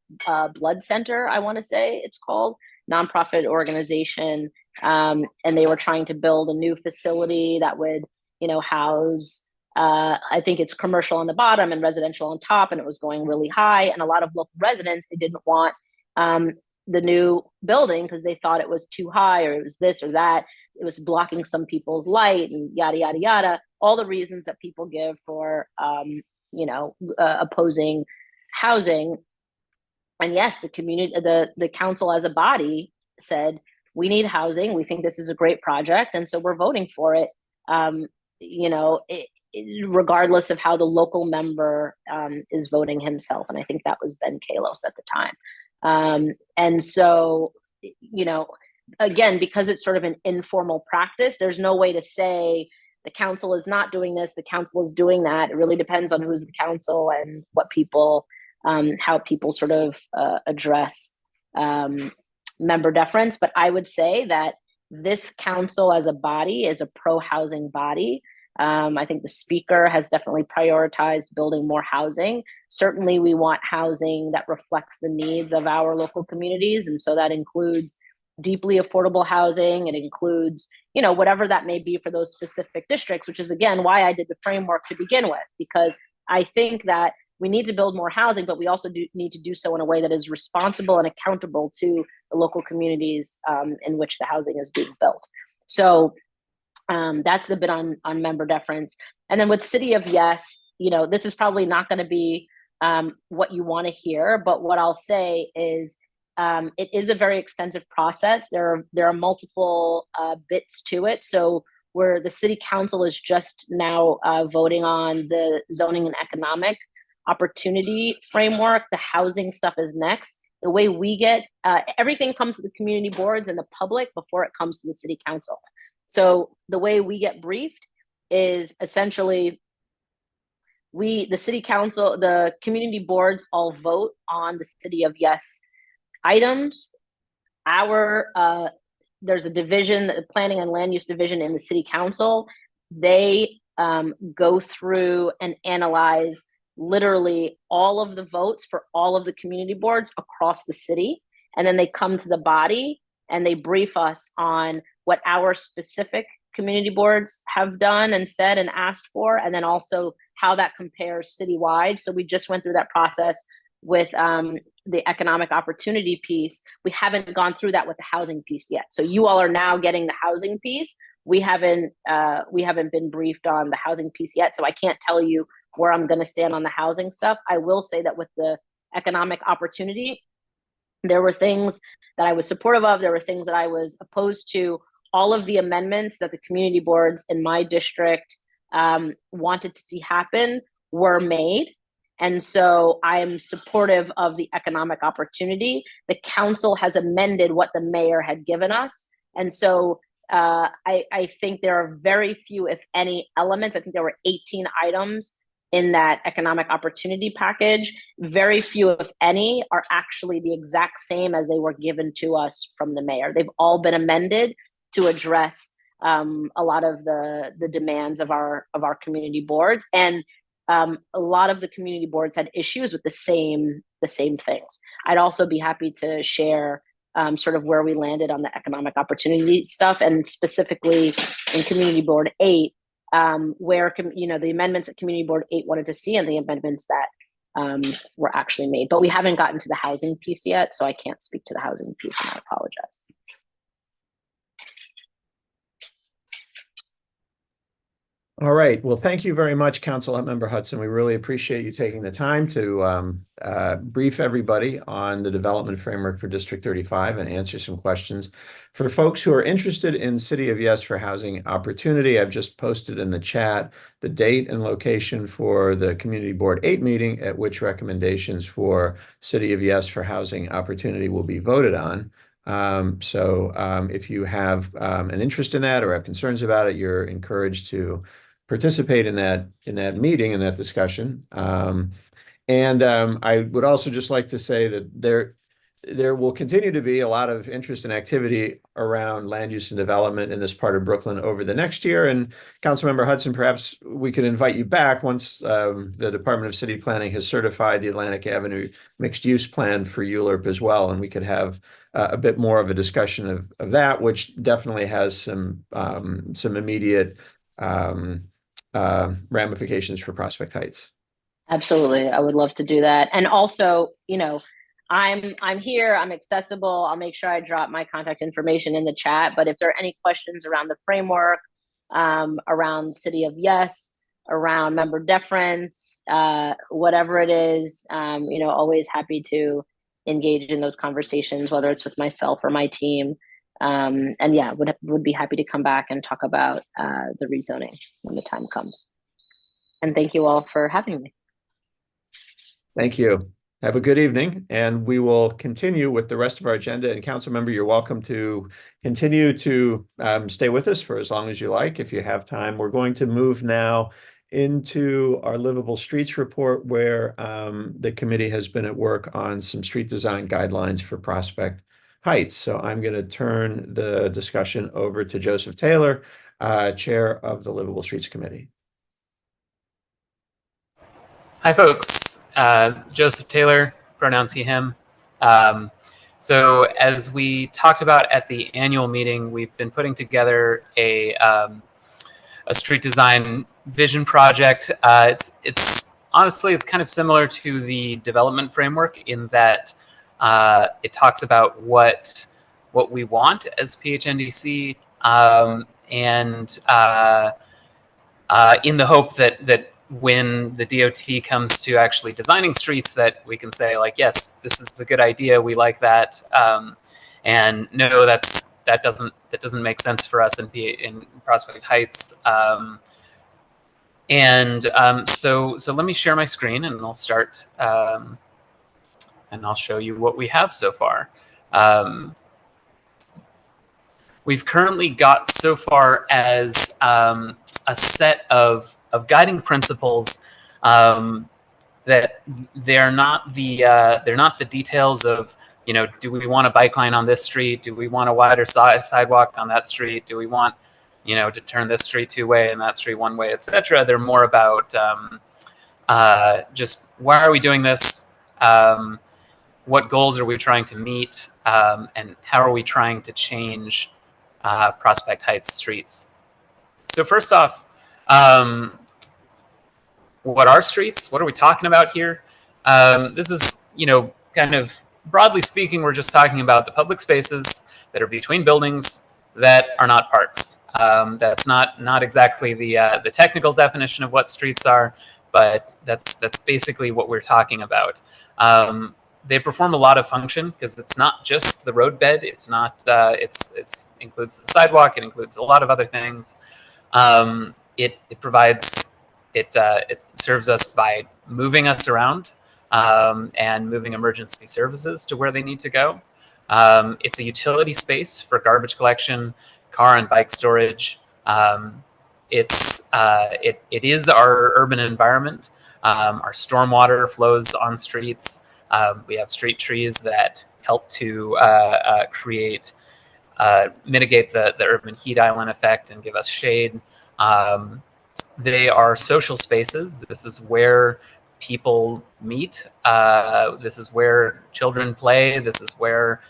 Blood Center, I want to say it's called, nonprofit organization. And they were trying to build a new facility that would, house, I think it's commercial on the bottom and residential on top, and it was going really high. And a lot of local residents, they didn't want the new building because they thought it was too high, or it was this or that. It was blocking some people's light and yada, yada, yada. All the reasons that people give for, opposing housing. And yes, the community, the council as a body said, we need housing. We think this is a great project. And so we're voting for it, regardless of how the local member is voting himself. And I think that was Ben Kalos at the time. And so, again, because it's sort of an informal practice, there's no way to say the council is not doing this, the council is doing that. It really depends on who's the council and what people, how people sort of address member deference. But I would say that this council as a body is a pro-housing body. I think the speaker has definitely prioritized building more housing. Certainly, we want housing that reflects the needs of our local communities. And so that includes deeply affordable housing. It includes, whatever that may be for those specific districts, which is, again, why I did the framework to begin with, because I think that we need to build more housing, but we also need to do so in a way that is responsible and accountable to the local communities in which the housing is being built. So that's the bit on member deference. And then with City of Yes, this is probably not going to be what you want to hear, but what I'll say is it is a very extensive process. There are multiple bits to it. So where the city council is just now voting on the zoning and economic opportunity framework, the housing stuff is next. The way we get everything comes to the community boards and the public before it comes to the city council. So the way we get briefed is essentially the city council, the community boards all vote on the City of Yes items. There's a division, the planning and land use division in the city council. They go through and analyze literally all of the votes for all of the community boards across the city. And then they come to the body and they brief us on what our specific community boards have done and said and asked for, and then also how that compares citywide. So we just went through that process with the economic opportunity piece. We haven't gone through that with the housing piece yet. So you all are now getting the housing piece. We haven't been briefed on the housing piece yet. So I can't tell you where I'm going to stand on the housing stuff. I will say that with the economic opportunity, there were things that I was supportive of. There were things that I was opposed to. All of the amendments that the community boards in my district wanted to see happen were made. And so I am supportive of the economic opportunity. The council has amended what the mayor had given us. And so I think there are very few, if any, elements. I think there were 18 items in that economic opportunity package. Very few, if any, are actually the exact same as they were given to us from the mayor. They've all been amended to address a lot of the demands of our community boards. And a lot of the community boards had issues with the same things. I'd also be happy to share sort of where we landed on the economic opportunity stuff, and specifically in Community Board 8, where the amendments that Community Board 8 wanted to see and the amendments that were actually made. But we haven't gotten to the housing piece yet, so I can't speak to the housing piece, and I apologize. All right. Well, thank you very much, Member Hudson. We really appreciate you taking the time to brief everybody on the development framework for District 35 and answer some questions. For folks who are interested in City of Yes for housing opportunity, I've just posted in the chat the date and location for the Community Board 8 meeting at which recommendations for City of Yes for housing opportunity will be voted on. So if you have an interest in that or have concerns about it, you're encouraged to participate in that meeting, in that discussion. I would also just like to say that there will continue to be a lot of interest and activity around land use and development in this part of Brooklyn over the next year. And Councilmember Hudson, perhaps we could invite you back once the Department of City Planning has certified the Atlantic Avenue mixed use plan for ULURP as well. And we could have a bit more of a discussion of that, which definitely has some immediate ramifications for Prospect Heights. Absolutely. I would love to do that. And also, I'm here, I'm accessible. I'll make sure I drop my contact information in the chat. But if there are any questions around the framework, around City of Yes, around member deference, whatever it is, always happy to engage in those conversations, whether it's with myself or my team. And yeah, would be happy to come back and talk about the rezoning when the time comes. And thank you all for having me. Thank you. Have a good evening, and we will continue with the rest of our agenda. And council member, you're welcome to continue to stay with us for as long as you like, if you have time. We're going to move now into our Livable Streets report, where the committee has been at work on some street design guidelines for Prospect Heights. So I'm going to turn the discussion over to Joseph Taylor, Chair of the Livable Streets Committee. Hi, folks. Joseph Taylor, pronouns he, him. So as we talked about at the annual meeting, we've been putting together a street design vision project. It's honestly, it's kind of similar to the development framework in that it talks about what we want as PHNDC, and in the hope that when the DOT comes to actually designing streets, that we can say, like, yes, this is a good idea, we like that, and no, that doesn't make sense for us in Prospect Heights. So let me share my screen, and I'll start, and I'll show you what we have so far. We've currently got so far as a set of guiding principles that they're not the details of, do we want a bike lane on this street? Do we want a wider sidewalk on that street? Do we want, to turn this street two-way and that street one-way, etc.? They're more about just why are we doing this? What goals are we trying to meet? And how are we trying to change Prospect Heights streets? So first off, what are streets? What are we talking about here? This is, kind of broadly speaking, we're just talking about the public spaces that are between buildings that are not parks. That's not exactly the technical definition of what streets are, but that's basically what we're talking about. They perform a lot of function because it's not just the roadbed. It's not. It's includes the sidewalk. It includes a lot of other things. It provides. It serves us by moving us around and moving emergency services to where they need to go. It's a utility space for garbage collection, car and bike storage. It is our urban environment. Our stormwater flows on streets. We have street trees that help to mitigate the urban heat island effect and give us shade. They are social spaces. This is where people meet. This is where children play. This is where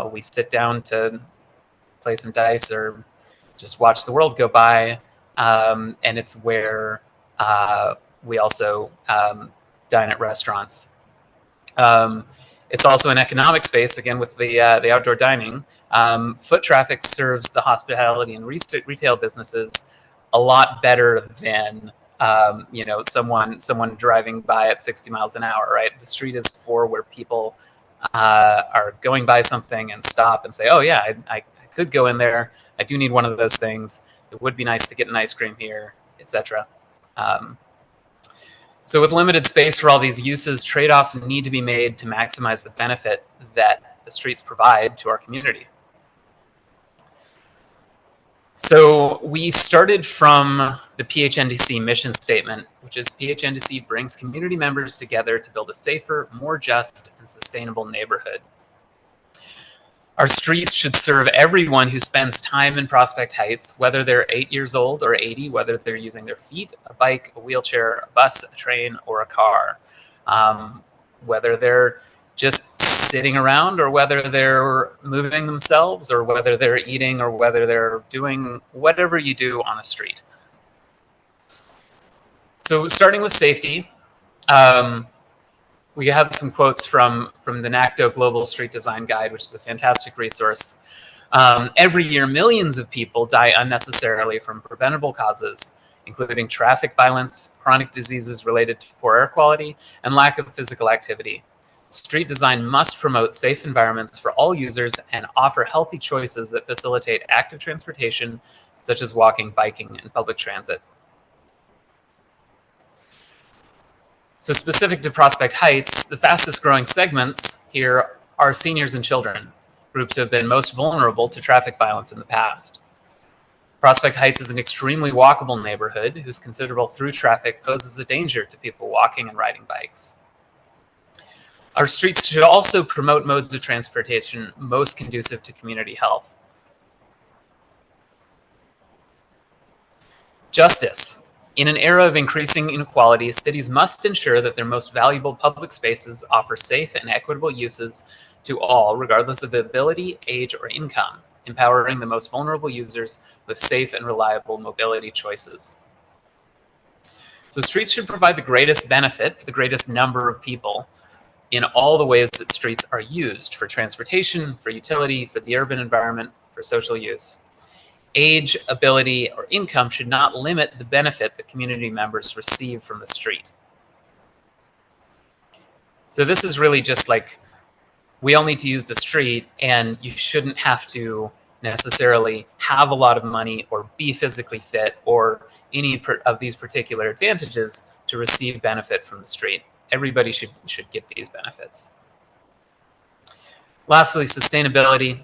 we sit down to play some dice or just watch the world go by. And it's where we also dine at restaurants. It's also an economic space, again, with the outdoor dining. Foot traffic serves the hospitality and retail businesses a lot better than someone driving by at 60 miles an hour, right? The street is for where people are going by something and stop and say, oh yeah, I could go in there. I do need one of those things. It would be nice to get an ice cream here, etc. So with limited space for all these uses, trade-offs need to be made to maximize the benefit that the streets provide to our community. So we started from the PHNDC mission statement, which is PHNDC brings community members together to build a safer, more just, and sustainable neighborhood. Our streets should serve everyone who spends time in Prospect Heights, whether they're 8 years old or 80, whether they're using their feet, a bike, a wheelchair, a bus, a train, or a car. Whether they're just sitting around or whether they're moving themselves or whether they're eating or whether they're doing whatever you do on a street. So starting with safety, we have some quotes from the NACDO Global Street Design Guide, which is a fantastic resource. Every year, millions of people die unnecessarily from preventable causes, including traffic violence, chronic diseases related to poor air quality, and lack of physical activity. Street design must promote safe environments for all users and offer healthy choices that facilitate active transportation, such as walking, biking, and public transit. So specific to Prospect Heights, the fastest growing segments here are seniors and children, groups who have been most vulnerable to traffic violence in the past. Prospect Heights is an extremely walkable neighborhood whose considerable through traffic poses a danger to people walking and riding bikes. Our streets should also promote modes of transportation most conducive to community health. Justice. In an era of increasing inequality, cities must ensure that their most valuable public spaces offer safe and equitable uses to all, regardless of ability, age, or income, empowering the most vulnerable users with safe and reliable mobility choices. So streets should provide the greatest benefit for the greatest number of people in all the ways that streets are used for transportation, for utility, for the urban environment, for social use. Age, ability, or income should not limit the benefit that community members receive from the street. So this is really just like, we all need to use the street, and you shouldn't have to necessarily have a lot of money or be physically fit or any of these particular advantages to receive benefit from the street. Everybody should get these benefits. Lastly, sustainability.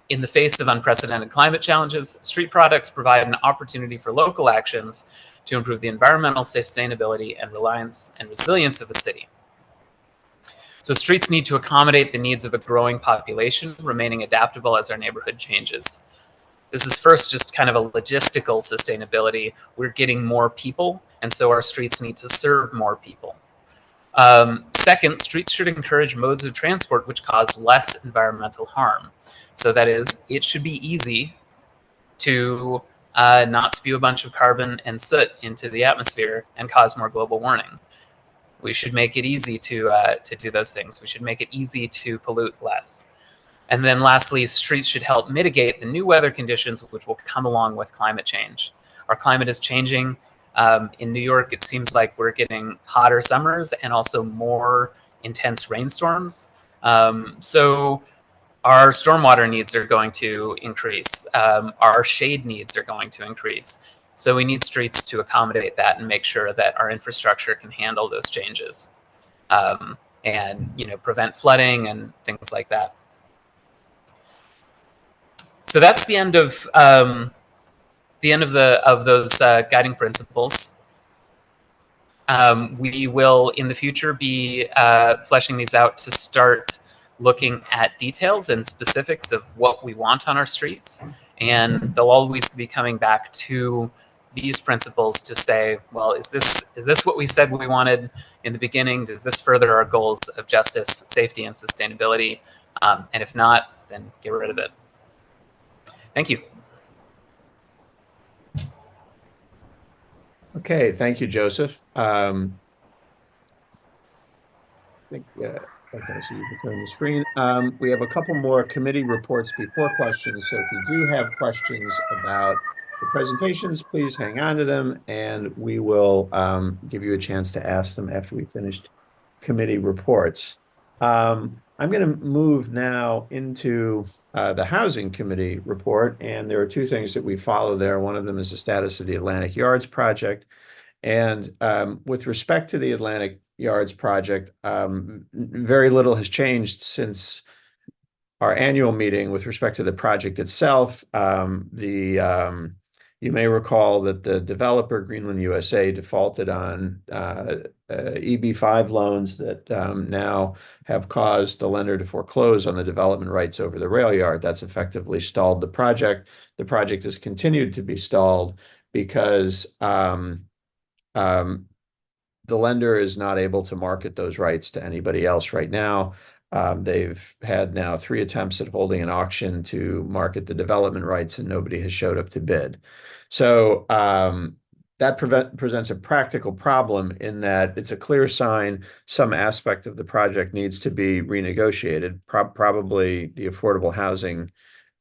In the face of unprecedented climate challenges, street products provide an opportunity for local actions to improve the environmental sustainability and reliance and resilience of a city. So streets need to accommodate the needs of a growing population, remaining adaptable as our neighborhood changes. This is first just kind of a logistical sustainability. We're getting more people, and so our streets need to serve more people. Second, streets should encourage modes of transport which cause less environmental harm. So that is, it should be easy to not spew a bunch of carbon and soot into the atmosphere and cause more global warming. We should make it easy to do those things. We should make it easy to pollute less. And then lastly, streets should help mitigate the new weather conditions which will come along with climate change. Our climate is changing. In New York, it seems like we're getting hotter summers and also more intense rainstorms. So our stormwater needs are going to increase. Our shade needs are going to increase. So we need streets to accommodate that and make sure that our infrastructure can handle those changes, and prevent flooding and things like that. So that's the end of those guiding principles. We will in the future be fleshing these out to start looking at details and specifics of what we want on our streets, and they'll always be coming back to these principles to say, well, is this what we said we wanted in the beginning? Does this further our goals of justice, safety, and sustainability? And if not, then get rid of it. Thank you. Okay, thank you, Joseph. I think, okay, so you can turn the screen. We have a couple more committee reports before questions. So if you do have questions about the presentations, please hang on to them, and we will give you a chance to ask them after we finished committee reports. I'm going to move now into the Housing Committee report, and there are two things that we follow there. One of them is the status of the Atlantic Yards project. And with respect to the Atlantic Yards project, very little has changed since our annual meeting with respect to the project itself. The You may recall that the developer, Greenland USA, defaulted on EB5 loans that now have caused the lender to foreclose on the development rights over the rail yard. That's effectively stalled the project. The project has continued to be stalled because the lender is not able to market those rights to anybody else right now. They've had now 3 attempts at holding an auction to market the development rights, and nobody has showed up to bid. So that presents a practical problem in that it's a clear sign some aspect of the project needs to be renegotiated, probably the affordable housing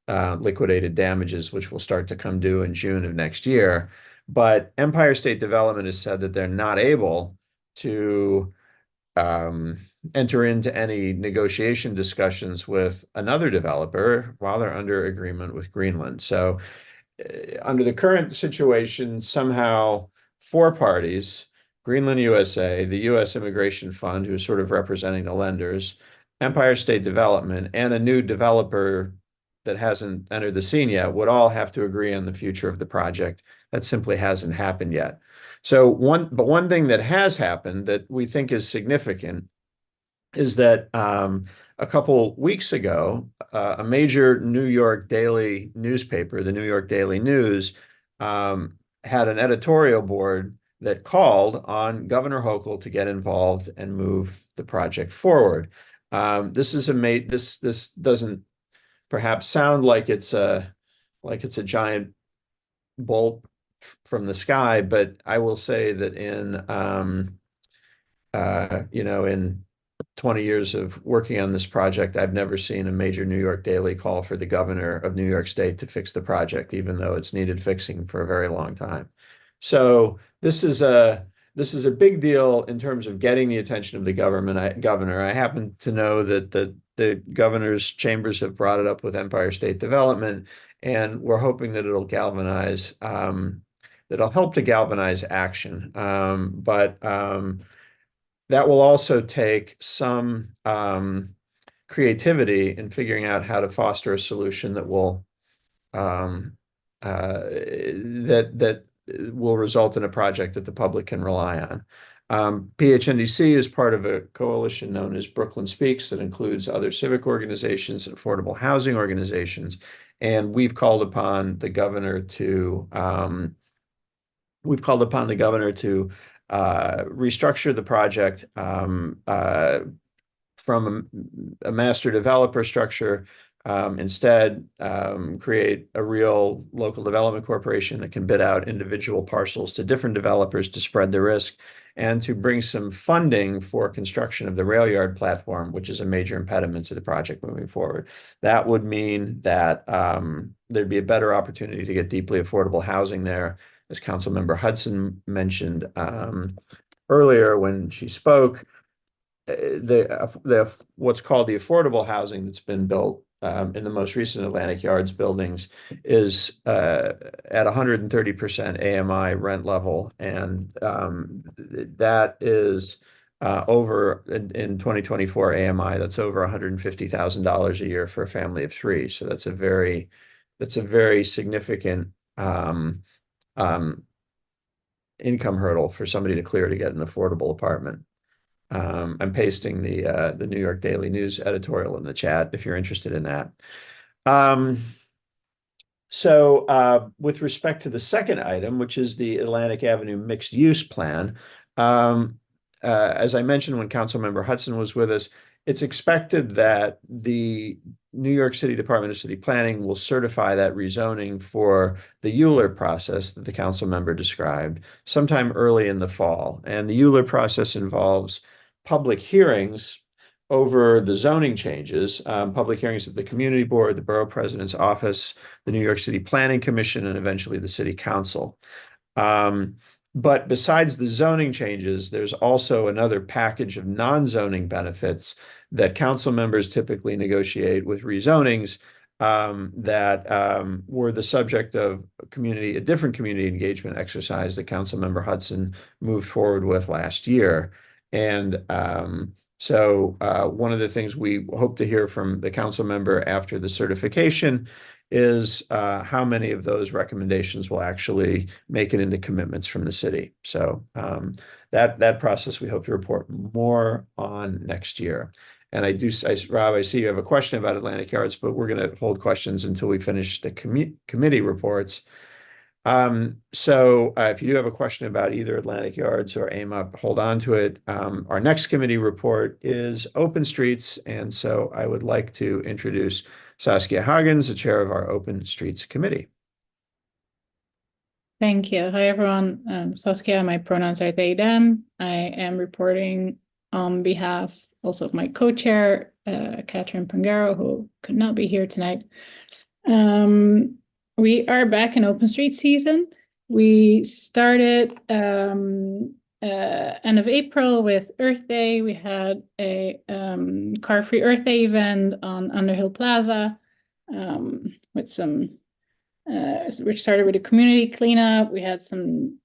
liquidated damages, which will start to come due in June of next year. But Empire State Development has said that they're not able to enter into any negotiation discussions with another developer while they're under agreement with Greenland. So under the current situation, somehow 4 parties, Greenland USA, the U.S. Immigration Fund, who's sort of representing the lenders, Empire State Development, and a new developer that hasn't entered the scene yet, would all have to agree on the future of the project. That simply hasn't happened yet. So one thing that has happened that we think is significant is that a couple weeks ago, a major New York daily newspaper, the New York Daily News, had an editorial board that called on Governor Hochul to get involved and move the project forward. This doesn't perhaps sound like it's a giant bolt from the sky, but I will say that in in 20 years of working on this project, I've never seen a major New York daily call for the governor of New York State to fix the project, even though it's needed fixing for a very long time. So this is a big deal in terms of getting the attention of the governor. I happen to know that the governor's chambers have brought it up with Empire State Development, and we're hoping that it'll help to galvanize action. But that will also take some creativity in figuring out how to foster a solution that will result in a project that the public can rely on. PHNDC is part of a coalition known as Brooklyn Speaks that includes other civic organizations and affordable housing organizations, and we've called upon the governor to restructure the project from a master developer structure. Instead, create a real local development corporation that can bid out individual parcels to different developers to spread the risk, and to bring some funding for construction of the rail yard platform, which is a major impediment to the project moving forward. That would mean that there'd be a better opportunity to get deeply affordable housing there. As Councilmember Hudson mentioned earlier when she spoke, what's called the affordable housing that's been built in the most recent Atlantic Yards buildings is at 130% AMI rent level, and that is over in 2024 AMI. That's over $150,000 a year for a family of 3. So that's a very significant income hurdle for somebody to clear to get an affordable apartment. I'm pasting the New York Daily News editorial in the chat if you're interested in that. So with respect to the second item, which is the Atlantic Avenue mixed use plan, as I mentioned when Councilmember Hudson was with us, it's expected that the New York City Department of City Planning will certify that rezoning for the Euler process that the council member described sometime early in the fall. And the Euler process involves public hearings over the zoning changes, public hearings at the community board, the borough president's office, the New York City Planning Commission, and eventually the city council. But besides the zoning changes, there's also another package of non-zoning benefits that council members typically negotiate with rezonings that were the subject of a different community engagement exercise that Councilmember Hudson moved forward with last year. And so one of the things we hope to hear from the council member after the certification is how many of those recommendations will actually make it into commitments from the city. So that process we hope to report more on next year. And Rob, I see you have a question about Atlantic Yards, but we're going to hold questions until we finish the committee reports. So if you do have a question about either Atlantic Yards or AIM-UP, hold on to it. Our next committee report is Open Streets. And so I would like to introduce Saskia Hagens, the chair of our Open Streets Committee. Thank you. Hi, everyone. Saskia, my pronouns are they, them. I am reporting on behalf also of my co-chair, Catherine Pangaro, who could not be here tonight. We are back in Open Street season. We started end of April with Earth Day. We had a car-free Earth Day event on Underhill Plaza with some which started with a community cleanup. We had some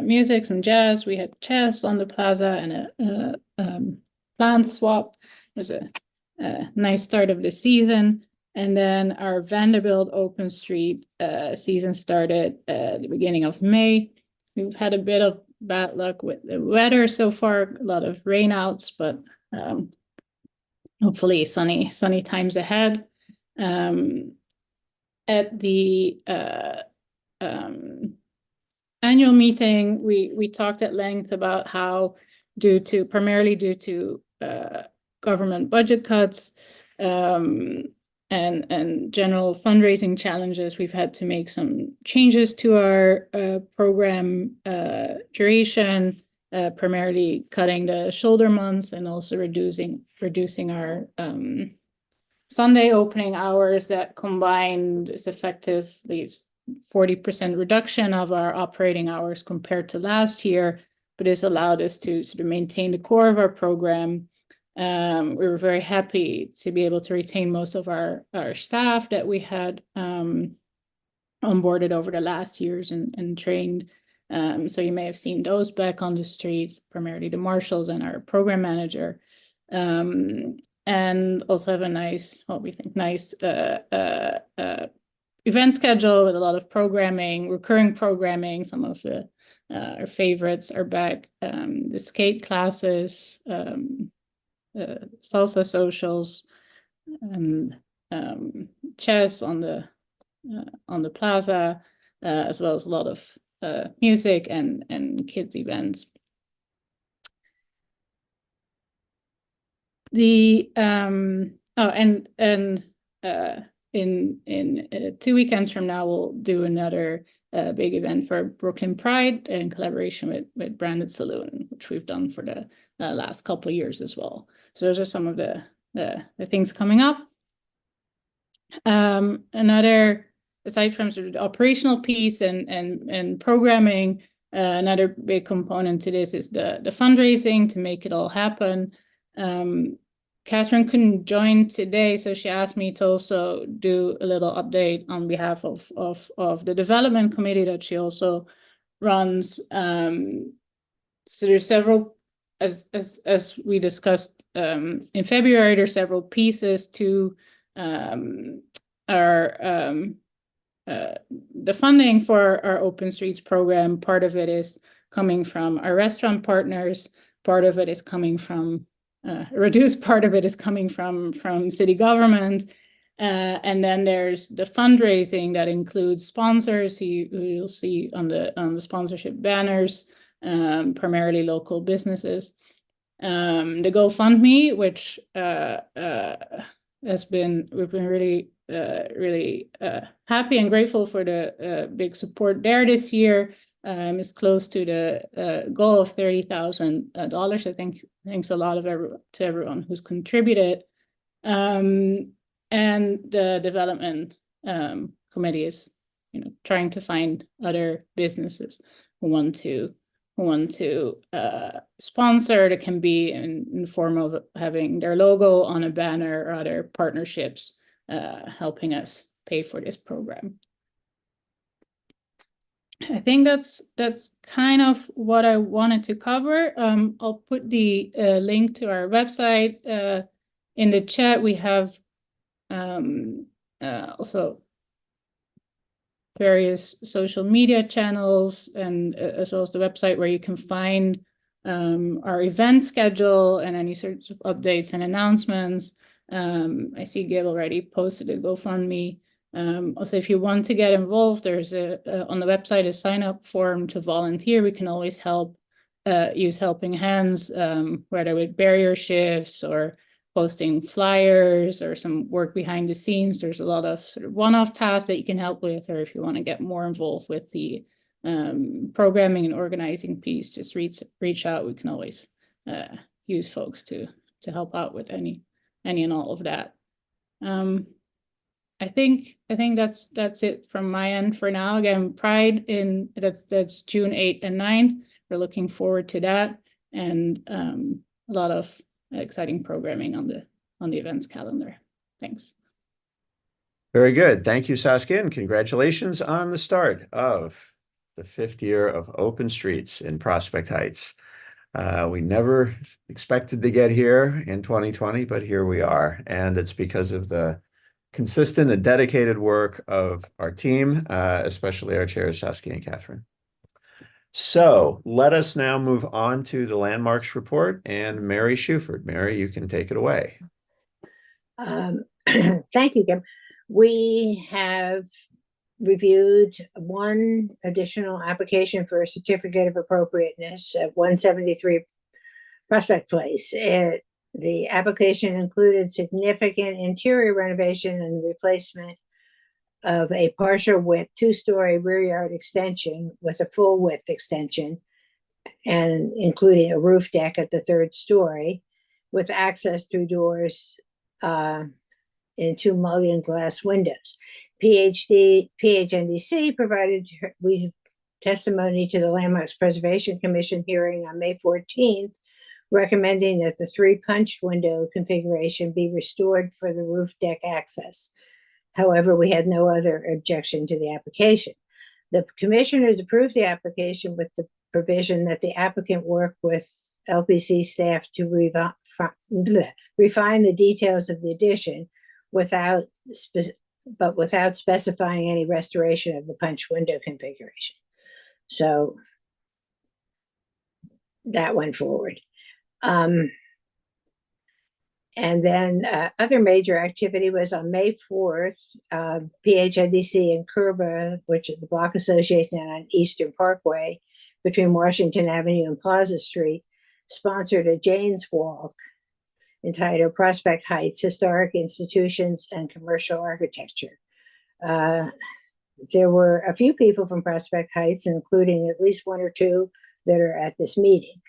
music, some jazz. We had chess on the plaza and a plant swap. It was a nice start of the season. And then our Vanderbilt Open Street season started at the beginning of May. We've had a bit of bad luck with the weather so far, a lot of rainouts, but hopefully sunny times ahead. At the annual meeting, we talked at length about how primarily due to government budget cuts and general fundraising challenges, we've had to make some changes to our program duration, primarily cutting the shoulder months and also reducing our Sunday opening hours. That combined is effectively 40% reduction of our operating hours compared to last year, but it's allowed us to sort of maintain the core of our program. We were very happy to be able to retain most of our staff that we had onboarded over the last years and trained. So you may have seen those back on the streets, primarily the marshals and our program manager. And also have a nice event schedule with a lot of programming, recurring programming. Some of our favorites are back. The skate classes, salsa socials, and chess on the plaza, as well as a lot of music and kids events. The in 2 weekends from now, we'll do another big event for Brooklyn Pride in collaboration with Branded Saloon, which we've done for the last couple of years as well. So those are some of the things coming up. Another, aside from sort of the operational piece and programming, another big component to this is the fundraising to make it all happen. Catherine couldn't join today, so she asked me to also do a little update on behalf of the development committee that she also runs. So there's several, as we discussed in February, there's several pieces to the funding for our Open Streets program. Part of it is coming from our restaurant partners. Part of it is coming from a reduced part of it is coming from city government. And then there's the fundraising that includes sponsors who you'll see on the sponsorship banners, primarily local businesses. The GoFundMe, which we've been really happy and grateful for the big support there this year. Is close to the goal of $30,000. I think thanks a lot to everyone who's contributed. And the development committee is, trying to find other businesses who want to sponsor. That can be in the form of having their logo on a banner or other partnerships helping us pay for this program. I think that's kind of what I wanted to cover. I'll put the link to our website in the chat. We have also various social media channels and as well as the website where you can find our event schedule and any sorts of updates and announcements. I see Gail already posted a GoFundMe. Also, if you want to get involved, there's on the website a sign-up form to volunteer. We can always help, use helping hands, whether with barrier shifts or posting flyers or some work behind the scenes. There's a lot of sort of one-off tasks that you can help with, or if you want to get more involved with the programming and organizing piece, just reach out. We can always use folks to help out with any and all of that. I think that's it from my end for now. Again, Pride that's June 8th and 9th. We're looking forward to that, and a lot of exciting programming on the events calendar. Thanks. Very good. Thank you, Saskia, and congratulations on the start of the 5th year of Open Streets in Prospect Heights. We never expected to get here in 2020, but here we are, and it's because of the consistent and dedicated work of our team, especially our chairs, Saskia and Catherine. So let us now move on to the landmarks report, and Mary Shuford. Mary, you can take it away. Thank you, Kim. We have reviewed one additional application for a certificate of appropriateness at 173 Prospect Place. The application included significant interior renovation and replacement of a partial width 2-story rear yard extension with a full width extension, and including a roof deck at the 3rd story with access through doors in 2 mullion glass windows. PHNDC provided testimony to the Landmarks Preservation Commission hearing on May 14th, recommending that the 3 punched window configuration be restored for the roof deck access. However, we had no other objection to the application. The commissioners approved the application with the provision that the applicant work with LPC staff to refine the details of the addition without specifying any restoration of the punch window configuration. So that went forward. And then other major activity was on May 4th, PHNDC and Kerba, which is the block association on Eastern Parkway between Washington Avenue and Plaza Street, sponsored a Jane's Walk entitled Prospect Heights, Historic Institutions and Commercial Architecture. There were a few people from Prospect Heights, including at least 1 or 2 that are at this meeting.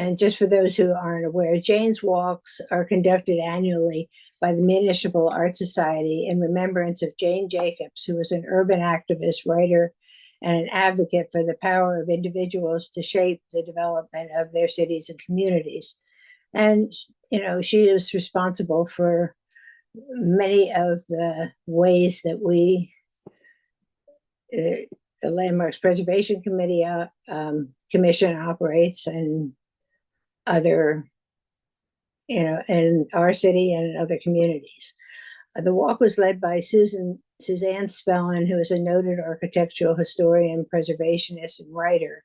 And just for those who aren't aware, Jane's Walks are conducted annually by the Municipal Art Society in remembrance of Jane Jacobs, who was an urban activist, writer, and an advocate for the power of individuals to shape the development of their cities and communities. And, you know, she is responsible for many of the ways that we, the Landmarks Preservation Committee Commission operates, and other, you know, in our city and in other communities. The walk was led by Suzanne Spellin, who is a noted architectural historian, preservationist, and writer.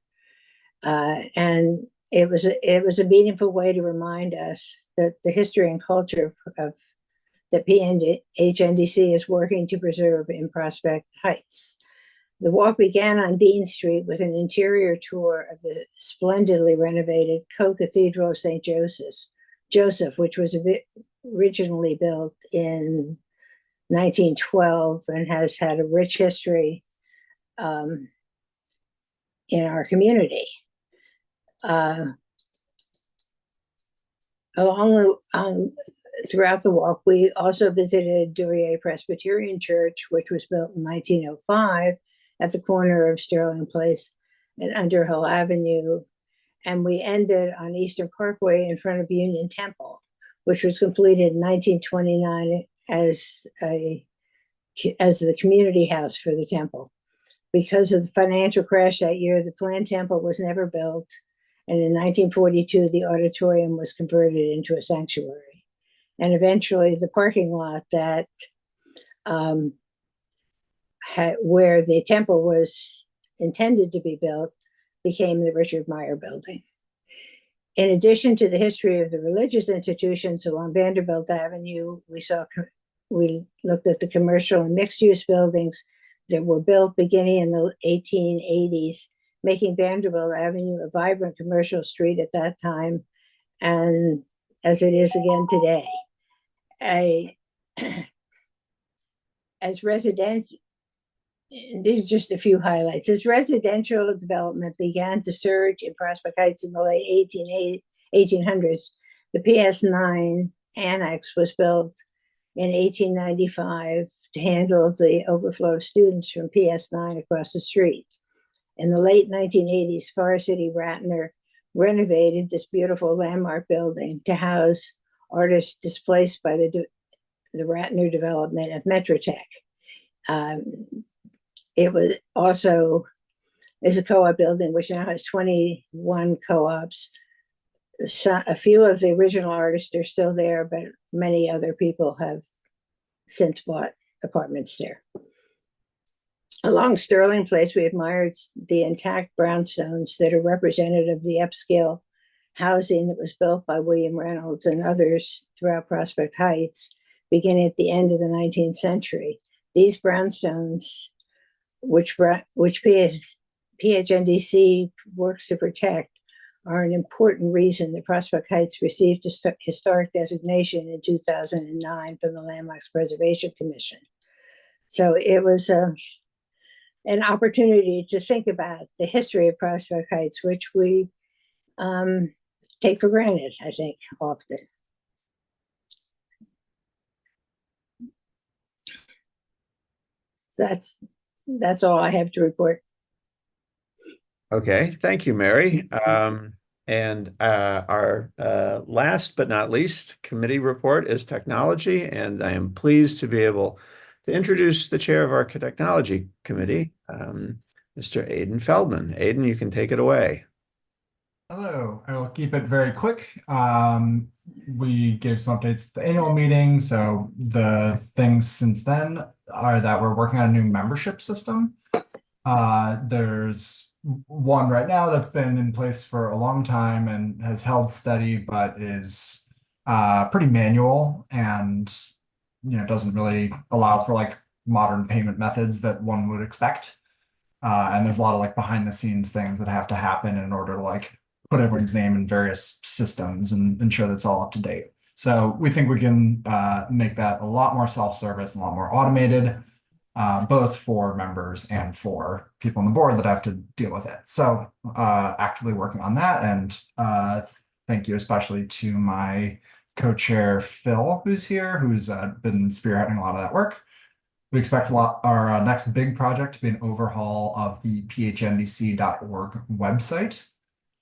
And it was a meaningful way to remind us that the history and culture of that PHNDC is working to preserve in Prospect Heights. The walk began on Dean Street with an interior tour of the splendidly renovated Co-Cathedral of St. Joseph, which was originally built in 1912 and has had a rich history in our community. Throughout the walk, we also visited Duryea Presbyterian Church, which was built in 1905 at the corner of Sterling Place and Underhill Avenue. And we ended on Eastern Parkway in front of Union Temple, which was completed in 1929 as the community house for the temple. Because of the financial crash that year, the planned temple was never built. And in 1942, the auditorium was converted into a sanctuary. And eventually the parking lot that where the temple was intended to be built became the Richard Meyer Building. In addition to the history of the religious institutions along Vanderbilt Avenue, we looked at the commercial and mixed-use buildings that were built beginning in the 1880s, making Vanderbilt Avenue a vibrant commercial street at that time, and as it is again today. As residential, these are just a few highlights. As residential development began to surge in Prospect Heights in the late 1800s, the PS9 Annex was built in 1895 to handle the overflow of students from PS9 across the street. In the late 1980s, Forest City Ratner renovated this beautiful landmark building to house artists displaced by the Ratner development of Metrotech. It was also is a co-op building which now has 21 co-ops. A few of the original artists are still there, but many other people have since bought apartments there. Along Sterling Place, we admired the intact brownstones that are representative of the upscale housing that was built by William Reynolds and others throughout Prospect Heights, beginning at the end of the 19th century. These brownstones, which PHNDC works to protect, are an important reason that Prospect Heights received a historic designation in 2009 from the Landmarks Preservation Commission. So it was an opportunity to think about the history of Prospect Heights, which we take for granted, I think, often. That's all I have to report. Okay, thank you, Mary. And our last but not least committee report is technology, and I am pleased to be able to introduce the chair of our technology committee, Mr. Aidan Feldman. Aidan, you can take it away. Hello, I will keep it very quick. We gave some updates at the annual meeting, so the things since then are that we're working on a new membership system. There's one right now that's been in place for a long time and has held steady, but is pretty manual and doesn't really allow for like modern payment methods that one would expect. And there's a lot of like behind the scenes things that have to happen in order to like put everyone's name in various systems and ensure that's all up to date. So we think we can make that a lot more self-service and a lot more automated, both for members and for people on the board that have to deal with it. So actively working on that. And thank you especially to my co-chair, Phil, who's here, who's been spearheading a lot of that work. We expect our next big project to be an overhaul of the PHNDC.org website,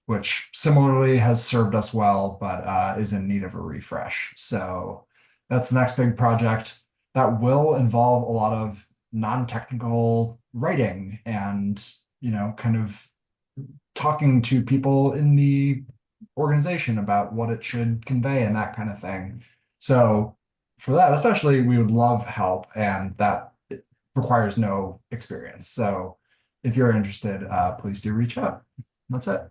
which similarly has served us well, but is in need of a refresh. So that's the next big project that will involve a lot of non-technical writing and, kind of talking to people in the organization about what it should convey and that kind of thing. So for that, especially, we would love help, and that requires no experience. So if you're interested, please do reach out. That's it.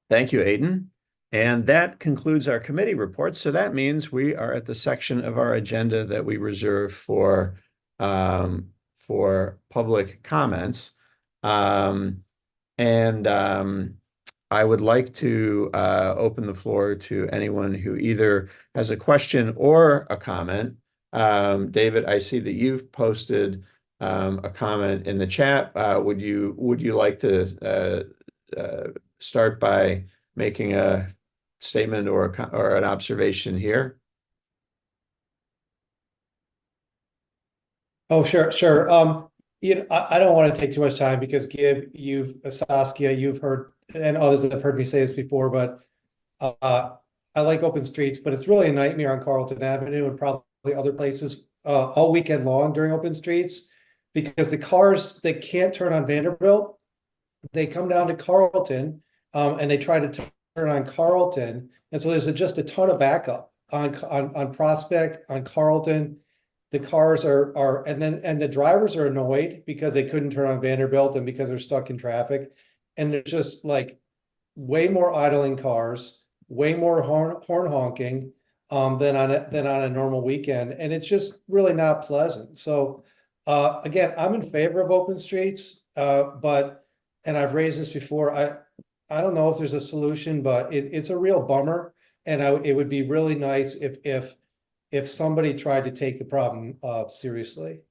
Thank you, Aidan. And that concludes our committee report. So that means we are at the section of our agenda that we reserve for public comments. I would like to open the floor to anyone who either has a question or a comment. David, I see that you've posted a comment in the chat. Would you like to start by making a statement or an observation here? Oh, sure. I don't want to take too much time because Gib, Saskia, you've heard, and others have heard me say this before, but I like open streets, but it's really a nightmare on Carlton Avenue and probably other places all weekend long during open streets, because the cars, they can't turn on Vanderbilt. They come down to Carlton and they try to turn on Carlton. And so there's just a ton of backup on Prospect, on Carlton. the cars are and the drivers are annoyed because they couldn't turn on Vanderbilt and because they're stuck in traffic. And there's just like way more idling cars, way more horn honking than on a normal weekend. And it's just really not pleasant. So again, I'm in favor of open streets, but and I've raised this before. I don't know if there's a solution, but it's a real bummer. And it would be really nice if somebody tried to take the problem seriously.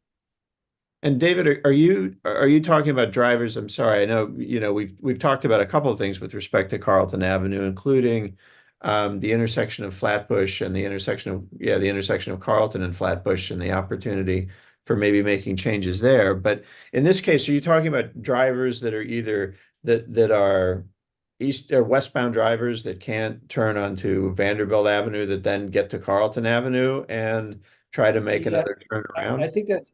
And David, are you talking about drivers? I'm sorry, I know, we've talked about a couple of things with respect to Carlton Avenue, including the intersection of Flatbush and the intersection of Carlton and Flatbush and the opportunity for maybe making changes there. But in this case, are you talking about drivers that are either that are east or westbound drivers that can't turn onto Vanderbilt Avenue that then get to Carlton Avenue and try to make another turn around? I think that's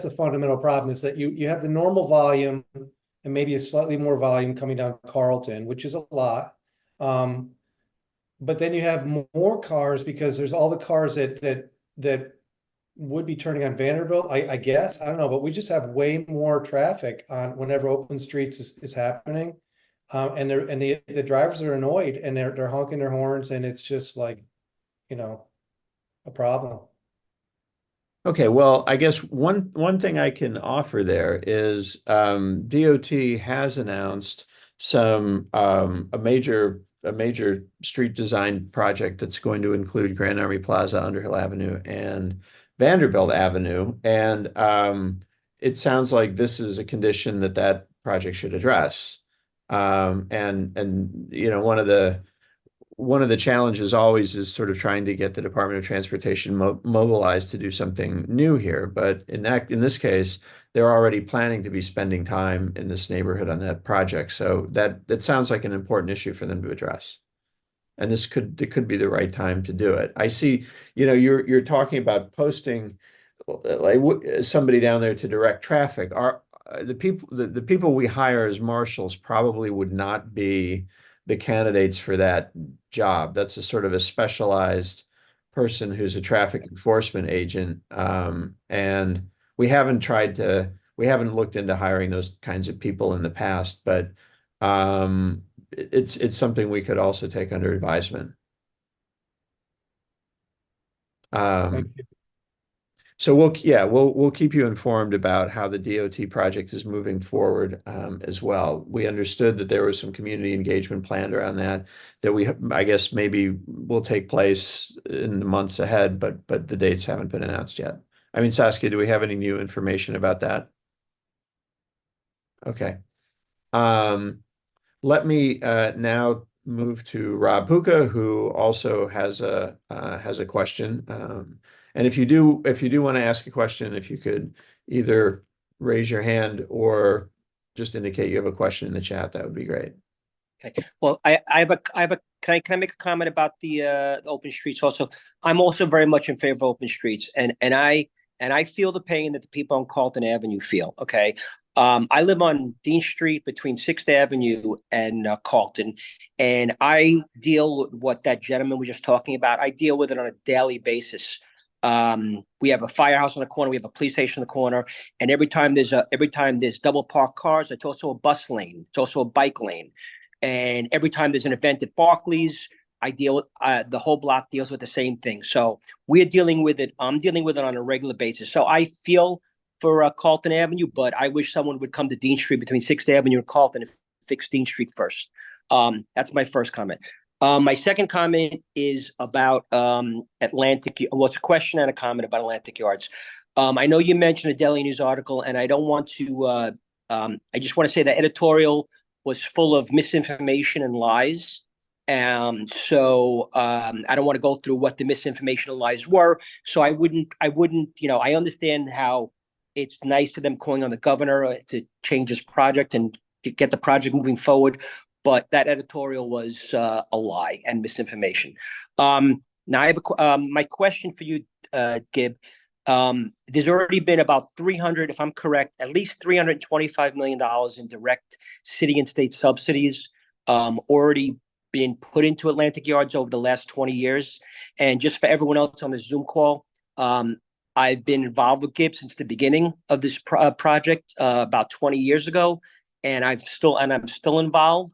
the fundamental problem, is that you have the normal volume and maybe a slightly more volume coming down Carlton, which is a lot. But then you have more cars because there's all the cars that would be turning on Vanderbilt, I guess. I don't know, but we just have way more traffic on whenever open streets is happening. And the drivers are annoyed and they're honking their horns, and it's just like, a problem. Okay, well, I guess one thing I can offer there is DOT has announced a major street design project that's going to include Grand Army Plaza, Underhill Avenue, and Vanderbilt Avenue, and it sounds like this is a condition that project should address. And one of the challenges always is sort of trying to get the Department of Transportation mobilized to do something new here. But in this case, they're already planning to be spending time in this neighborhood on that project. So that sounds like an important issue for them to address. And it could be the right time to do it. I see, you're talking about posting like somebody down there to direct traffic. The people we hire as marshals probably would not be the candidates for that job. That's a sort of a specialized person who's a traffic enforcement agent. And we haven't looked into hiring those kinds of people in the past, but it's something we could also take under advisement. Thank you. So we'll keep you informed about how the DOT project is moving forward as well. We understood that there was some community engagement planned around that I guess maybe will take place in the months ahead, but the dates haven't been announced yet. I mean, Saskia, do we have any new information about that? Okay. Let me now move to Rob Puka, who also has a question. And if you do want to ask a question, if you could either raise your hand or just indicate you have a question in the chat, that would be great. Okay. Well, I have a can I make a comment about the open streets also? I'm also very much in favor of open streets, and I feel the pain that the people on Carlton Avenue feel. Okay. I live on Dean Street between 6th Avenue and Carlton, and I deal with what that gentleman was just talking about. I deal with it on a daily basis. We have a firehouse on the corner, we have a police station on the corner, and every time there's double parked cars, it's also a bus lane, it's also a bike lane. And every time there's an event at Barclays, I deal with the whole block deals with the same thing. So we're dealing with it. I'm dealing with it on a regular basis. So I feel for Carlton Avenue, but I wish someone would come to Dean Street between 6th Avenue and Carlton and fix Dean Street first. That's my first comment. My second comment is about Atlantic. Well, it's a question and a comment about Atlantic Yards. I know you mentioned a Daily News article, and I don't want to. I just want to say that editorial was full of misinformation and lies. So I don't want to go through what the misinformation and lies were. So I wouldn't. I understand how it's nice of them calling on the governor to change his project and to get the project moving forward. But that editorial was a lie and misinformation. Now I have my question for you, Gib. There's already been about 300, if I'm correct, at least $325 million in direct city and state subsidies already been put into Atlantic Yards over the last 20 years. And just for everyone else on the Zoom call, I've been involved with Gibb since the beginning of this project about 20 years ago, and I'm still involved.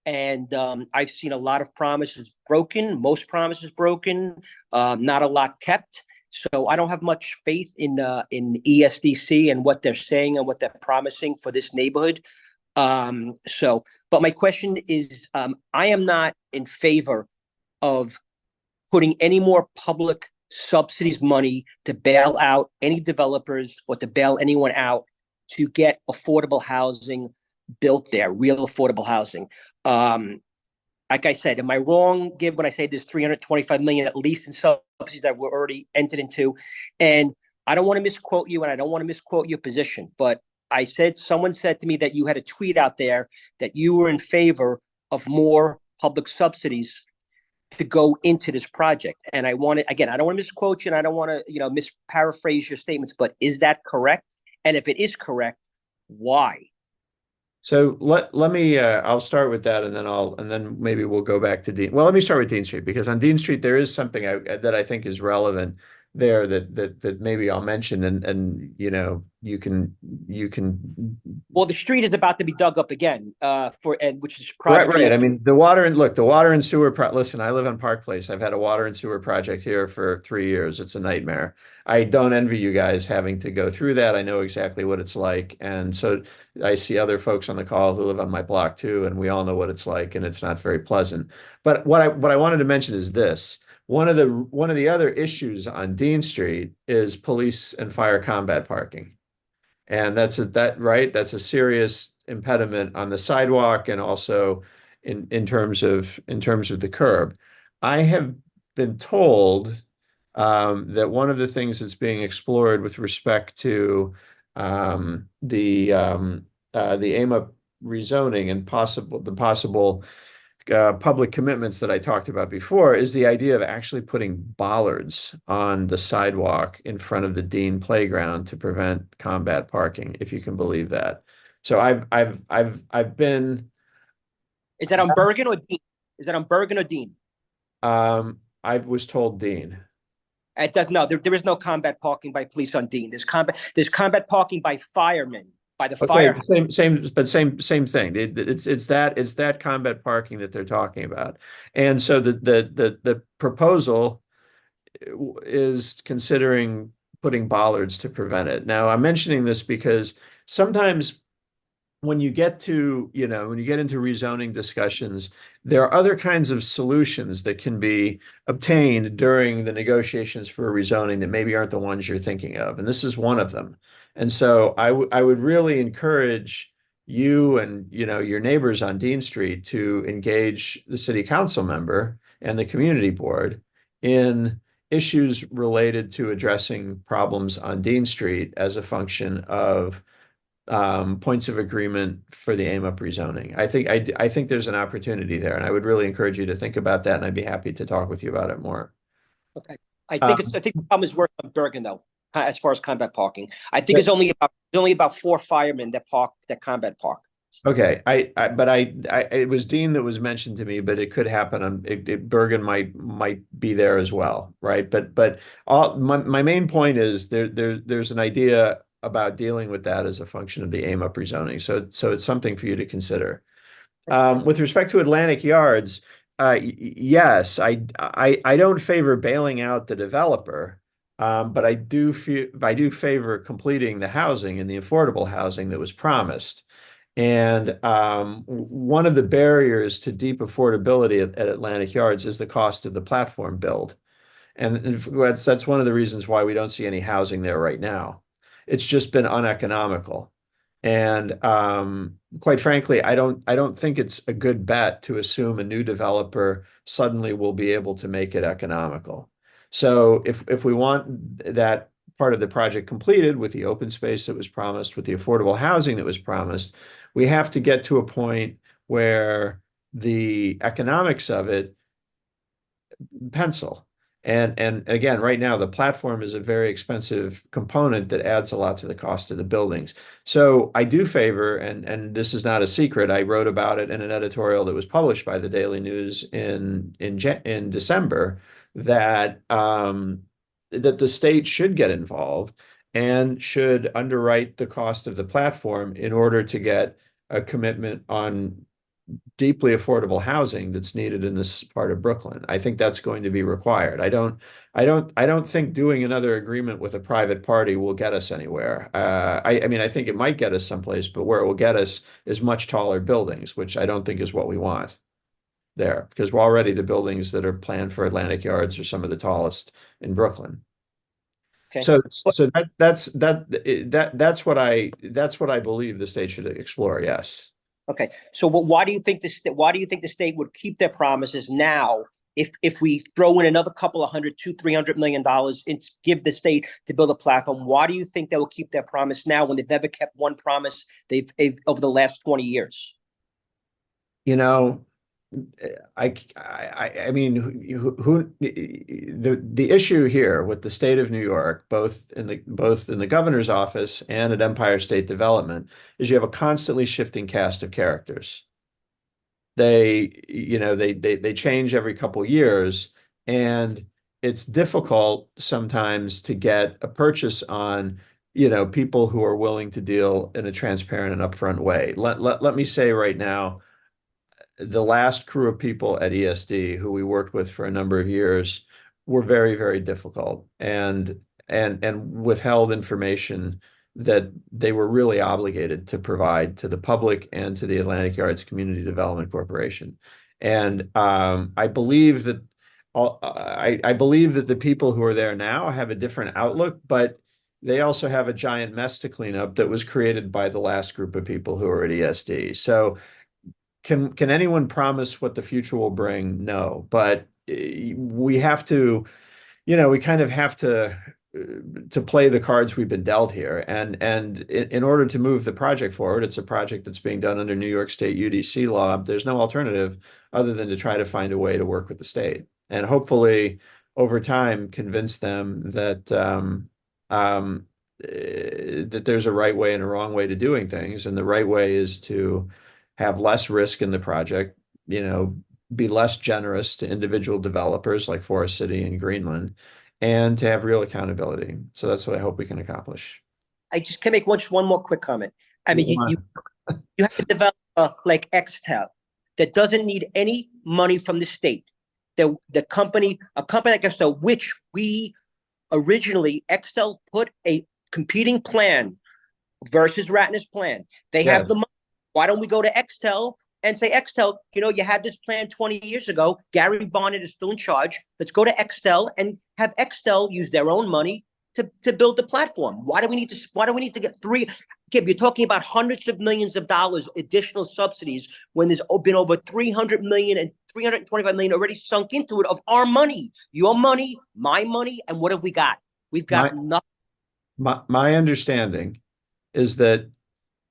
And I've seen a lot of promises broken, most promises broken, not a lot kept. So I don't have much faith in ESDC and what they're saying and what they're promising for this neighborhood. But my question is, I am not in favor of putting any more public subsidies money to bail out any developers or to bail anyone out to get affordable housing built there, real affordable housing. Like I said, am I wrong, Gibb, when I say there's 325 million at least in subsidies that were already entered into? And I don't want to misquote you, and I don't want to misquote your position, but someone said to me that you had a tweet out there that you were in favor of more public subsidies to go into this project. And I don't want to misquote you, and I don't want to, misparaphrase your statements, but is that correct? And if it is correct, why? So let me I'll start with that, and then maybe we'll go back to Dean. Well, let me start with Dean Street, because on Dean Street there is something that I think is relevant there that maybe I'll mention, and you can. Well, the street is about to be dug up again which is right. I mean, the water and sewer listen, I live on Park Place. I've had a water and sewer project here for 3 years. It's a nightmare. I don't envy you guys having to go through that. I know exactly what it's like, and so I see other folks on the call who live on my block too, and we all know what it's like, and it's not very pleasant. But what I wanted to mention is this. One of the other issues on Dean Street is police and fire combat parking. And that's a serious impediment on the sidewalk, and also in terms of the curb. I have been told that one of the things that's being explored with respect to the AMA rezoning and the possible public commitments that I talked about before is the idea of actually putting bollards on the sidewalk in front of the Dean playground to prevent combat parking, if you can believe that. So I've been. Is that on Bergen or Dean? Is that on Bergen or Dean? I was told Dean. It does no. There is no combat parking by police on Dean. There's combat parking by firemen. By the fire. Same thing. It's that combat parking that they're talking about. And so the proposal is considering putting bollards to prevent it. Now, I'm mentioning this because sometimes when you get into rezoning discussions, there are other kinds of solutions that can be obtained during the negotiations for a rezoning that maybe aren't the ones you're thinking of. And this is one of them. And so I would really encourage you and your neighbors on Dean Street to engage the city council member and the community board in issues related to addressing problems on Dean Street as a function of points of agreement for the AMUP rezoning. I think there's an opportunity there, and I would really encourage you to think about that, and I'd be happy to talk with you about it more. Okay, I think the problem is worse on Bergen though, as far as combat parking. I think it's only about 4 firemen that combat park. Okay, it was Dean that was mentioned to me, but it could happen on Bergen might be there as well, right? But my main point is there's an idea about dealing with that as a function of the AMUP rezoning. So it's something for you to consider. With respect to Atlantic Yards, yes, I don't favor bailing out the developer, but I do favor completing the housing and the affordable housing that was promised. And one of the barriers to deep affordability at Atlantic Yards is the cost of the platform build. And that's one of the reasons why we don't see any housing there right now. It's just been uneconomical. And quite frankly, I don't think it's a good bet to assume a new developer suddenly will be able to make it economical. So if we want that part of the project completed with the open space that was promised, with the affordable housing that was promised, we have to get to a point where the economics of it pencil. And again, right now, the platform is a very expensive component that adds a lot to the cost of the buildings. So I do favor, and this is not a secret, I wrote about it in an editorial that was published by the Daily News in December, that that the state should get involved and should underwrite the cost of the platform in order to get a commitment on deeply affordable housing that's needed in this part of Brooklyn. I think that's going to be required. I don't think doing another agreement with a private party will get us anywhere. I mean, I think it might get us someplace, but where it will get us is much taller buildings, which I don't think is what we want there, because we're already the buildings that are planned for Atlantic Yards are some of the tallest in Brooklyn. Okay. So that's what I believe the state should explore. Yes. Okay. So why do you think the state would keep their promises now if we throw in another couple of $200-300 million and give the state to build a platform? Why do you think they will keep their promise now when they've never kept one promise they've over the last 20 years? You know, I mean, the issue here with the state of New York, both in the governor's office and at Empire State Development, is you have a constantly shifting cast of characters. They change every couple years, and it's difficult sometimes to get a purchase on, people who are willing to deal in a transparent and upfront way. Let me say right now, the last crew of people at ESD who we worked with for a number of years were very, very difficult and withheld information that they were really obligated to provide to the public and to the Atlantic Yards Community Development Corporation. And I believe that the people who are there now have a different outlook, but they also have a giant mess to clean up that was created by the last group of people who are at ESD. So can anyone promise what the future will bring? No, but we have to, we kind of have to play the cards we've been dealt here. And in order to move the project forward, it's a project that's being done under New York State UDC law. There's no alternative other than to try to find a way to work with the state and hopefully over time convince them that that there's a right way and a wrong way to doing things. And the right way is to have less risk in the project, be less generous to individual developers like Forest City and Greenland, and to have real accountability. So that's what I hope we can accomplish. I just can make one more quick comment. I mean, you have a developer like Xtel that doesn't need any money from the state. A company like Xtel, which we originally, Xtel put a competing plan versus Ratner's plan. They have the money. Why don't we go to Xtel and say, Xtel, you had this plan 20 years ago. Gary Barnett is still in charge. Let's go to Xtel and have Xtel use their own money to build the platform. Why do we need to get three? Kib, you're talking about hundreds of millions of dollars additional subsidies when there's been over 300 million and 325 million already sunk into it of our money, your money, my money. And what have we got? We've got nothing. My understanding is that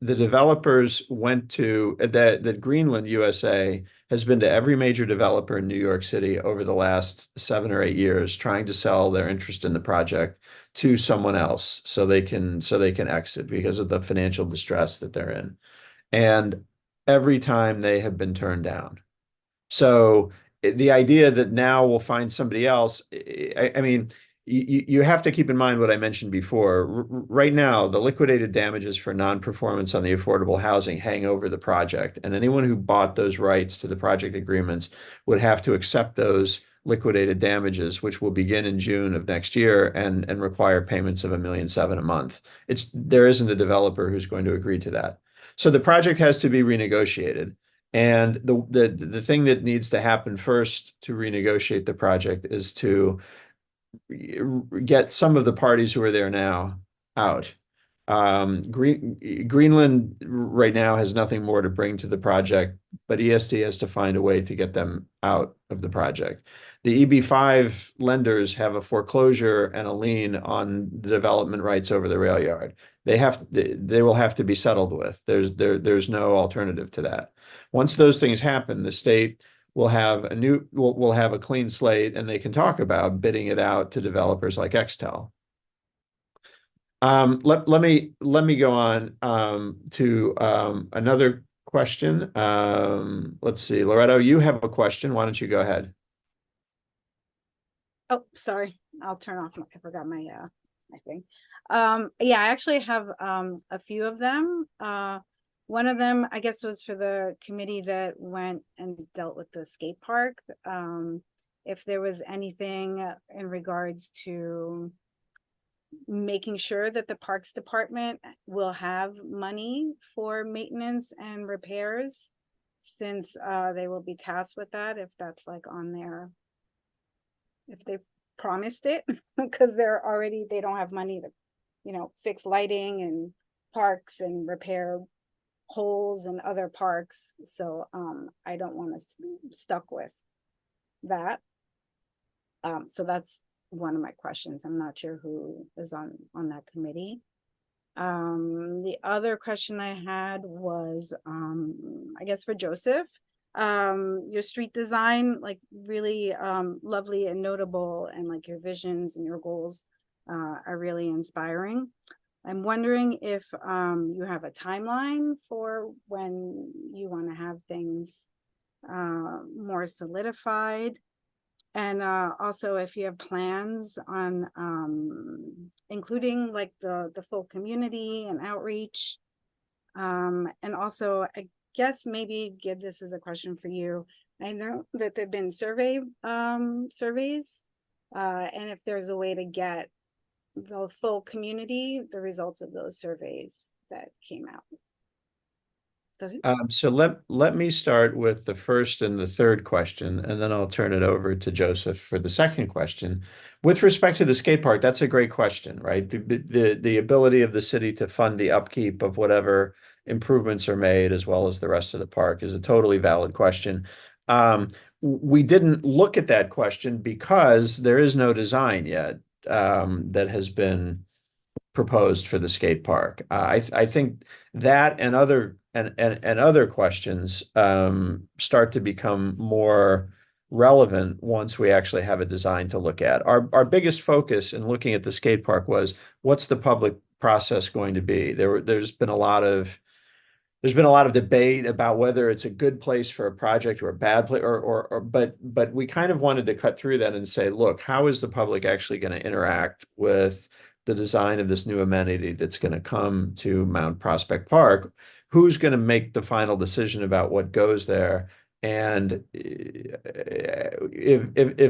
the developers went to that Greenland USA has been to every major developer in New York City over the last 7 or 8 years, trying to sell their interest in the project to someone else so they can exit because of the financial distress that they're in. And every time they have been turned down. So the idea that now we'll find somebody else, I mean, you have to keep in mind what I mentioned before. Right now, the liquidated damages for non-performance on the affordable housing hang over the project, and anyone who bought those rights to the project agreements would have to accept those liquidated damages, which will begin in June of next year and require payments of $1.7 million a month. There isn't a developer who's going to agree to that. So the project has to be renegotiated. And the thing that needs to happen first to renegotiate the project is to get some of the parties who are there now out. Greenland right now has nothing more to bring to the project, but ESD has to find a way to get them out of the project. The EB5 lenders have a foreclosure and a lien on the development rights over the rail yard. They will have to be settled with. There's no alternative to that. Once those things happen, the state will have a clean slate, and they can talk about bidding it out to developers like Xtel. Let me go on to another question. Let's see, Loretto, you have a question. Why don't you go ahead? Oh, sorry. I'll turn off, I forgot my thing. Yeah, I actually have a few of them. One of them, I guess, was for the committee that went and dealt with the skate park. If there was anything in regards to making sure that the Parks Department will have money for maintenance and repairs, since they will be tasked with that, if that's like on their, if they promised it, because they don't have money to, you know, fix lighting and parks and repair holes in other parks. So I don't want us to be stuck with that. So that's one of my questions. I'm not sure who is on that committee. The other question I had was, I guess for Joseph, your street design, like really lovely and notable, and like your visions and your goals are really inspiring. I'm wondering if you have a timeline for when you want to have things more solidified. And also if you have plans on including like the full community and outreach. And also, I guess maybe give this as a question for you. I know that there've been surveys, and if there's a way to get the full community, the results of those surveys that came out. So let me start with the first and the third question, and then I'll turn it over to Joseph for the second question. With respect to the skate park, that's a great question, right? The ability of the city to fund the upkeep of whatever improvements are made, as well as the rest of the park, is a totally valid question. We didn't look at that question because there is no design yet that has been proposed for the skate park. I think that and other questions start to become more relevant once we actually have a design to look at. Our biggest focus in looking at the skate park was, what's the public process going to be? There's been a lot of debate about whether it's a good place for a project or a bad place, but we kind of wanted to cut through that and say, look, how is the public actually going to interact with the design of this new amenity that's going to come to Mount Prospect Park? Who's going to make the final decision about what goes there? And if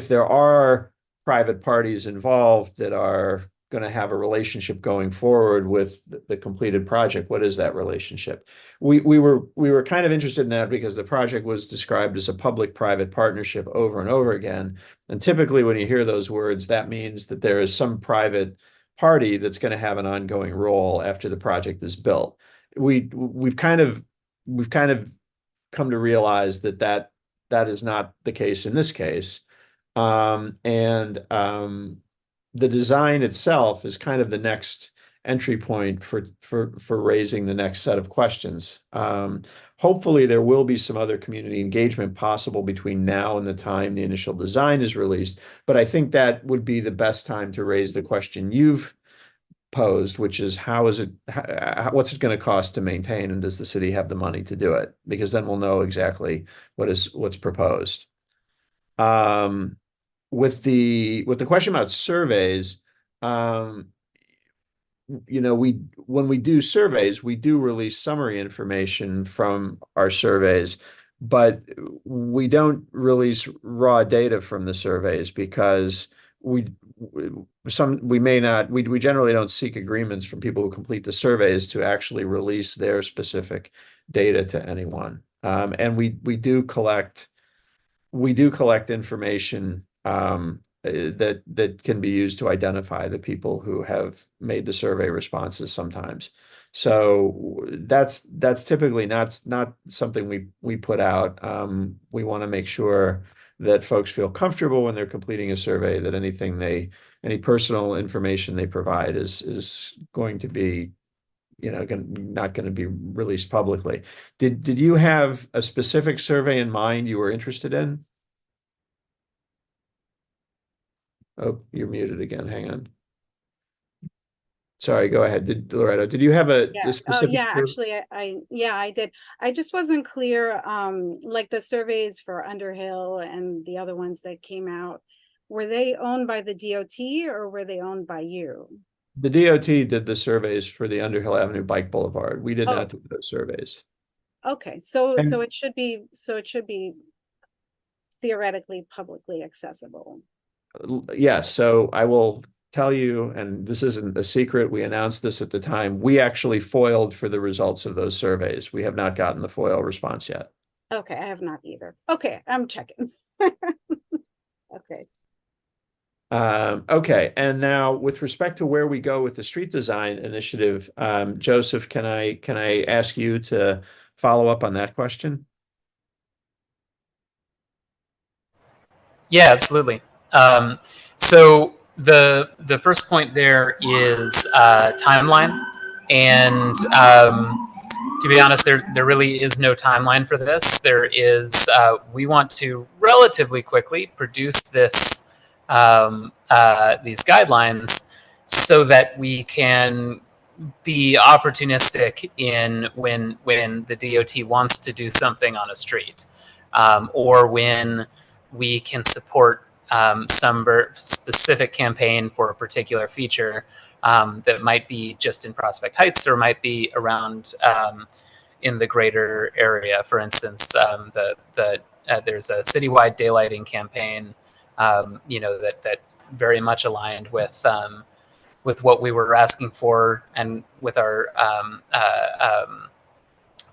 there are private parties involved that are going to have a relationship going forward with the completed project, what is that relationship? We were kind of interested in that because the project was described as a public-private partnership over and over again. And typically when you hear those words, that means that there is some private party that's going to have an ongoing role after the project is built. We've kind of come to realize that is not the case in this case. The design itself is kind of the next entry point for raising the next set of questions. Hopefully there will be some other community engagement possible between now and the time the initial design is released, but I think that would be the best time to raise the question you've posed, which is what's it going to cost to maintain, and does the city have the money to do it? Because then we'll know exactly what's proposed. With the question about surveys, you know, when we do surveys, we do release summary information from our surveys, but we don't release raw data from the surveys because we generally don't seek agreements from people who complete the surveys to actually release their specific data to anyone. And we do collect information that can be used to identify the people who have made the survey responses sometimes. So that's typically not something we put out. We want to make sure that folks feel comfortable when they're completing a survey, that any personal information they provide is going to be, you know, not going to be released publicly. Did you have a specific survey in mind you were interested in? Oh, you're muted again. Hang on. Sorry, go ahead. Loretto, did you have a specific? Oh, yeah, actually, I did. I just wasn't clear, like the surveys for Underhill and the other ones that came out. were they owned by the DOT or were they owned by you? The DOT did the surveys for the Underhill Avenue Bike Boulevard. We did Oh. not do those surveys. Okay, so And- it should be theoretically publicly accessible. Yes, so I will tell you, and this isn't a secret, we announced this at the time, we actually foiled for the results of those surveys. We have not gotten the FOIL response yet. Okay, I have not either. Okay, I'm checking. Okay. Okay, and now with respect to where we go with the street design initiative, Joseph, can I ask you to follow up on that question? Yeah, absolutely. So the first point there is timeline, and to be honest, there really is no timeline for this. There is we want to relatively quickly produce this these guidelines so that we can be opportunistic in when the DOT wants to do something on a street, or when we can support some specific campaign for a particular feature that might be just in Prospect Heights or might be around in the greater area. For instance, there's a citywide daylighting campaign, that very much aligned with what we were asking for and with our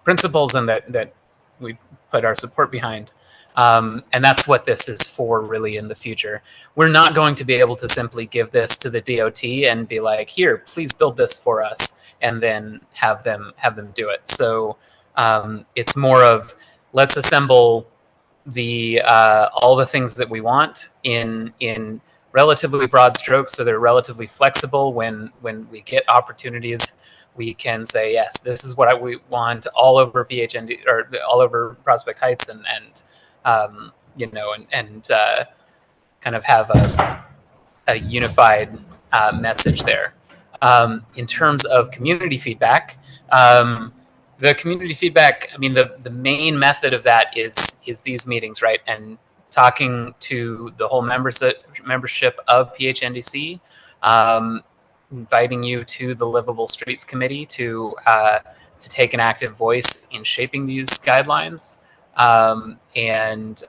principles, and that we put our support behind. And that's what this is for really in the future. We're not going to be able to simply give this to the DOT and be like, here, please build this for us, and then have them do it. So it's more of, let's assemble the all the things that we want in relatively broad strokes, so they're relatively flexible. When we get opportunities, we can say, yes, this is what we want all over PHND or all over Prospect Heights, and kind of have a unified message there. In terms of community feedback, the community feedback, I mean, the main method of that is these meetings, right? And talking to the whole membership of PHNDC, inviting you to the Livable Streets Committee to take an active voice in shaping these guidelines. And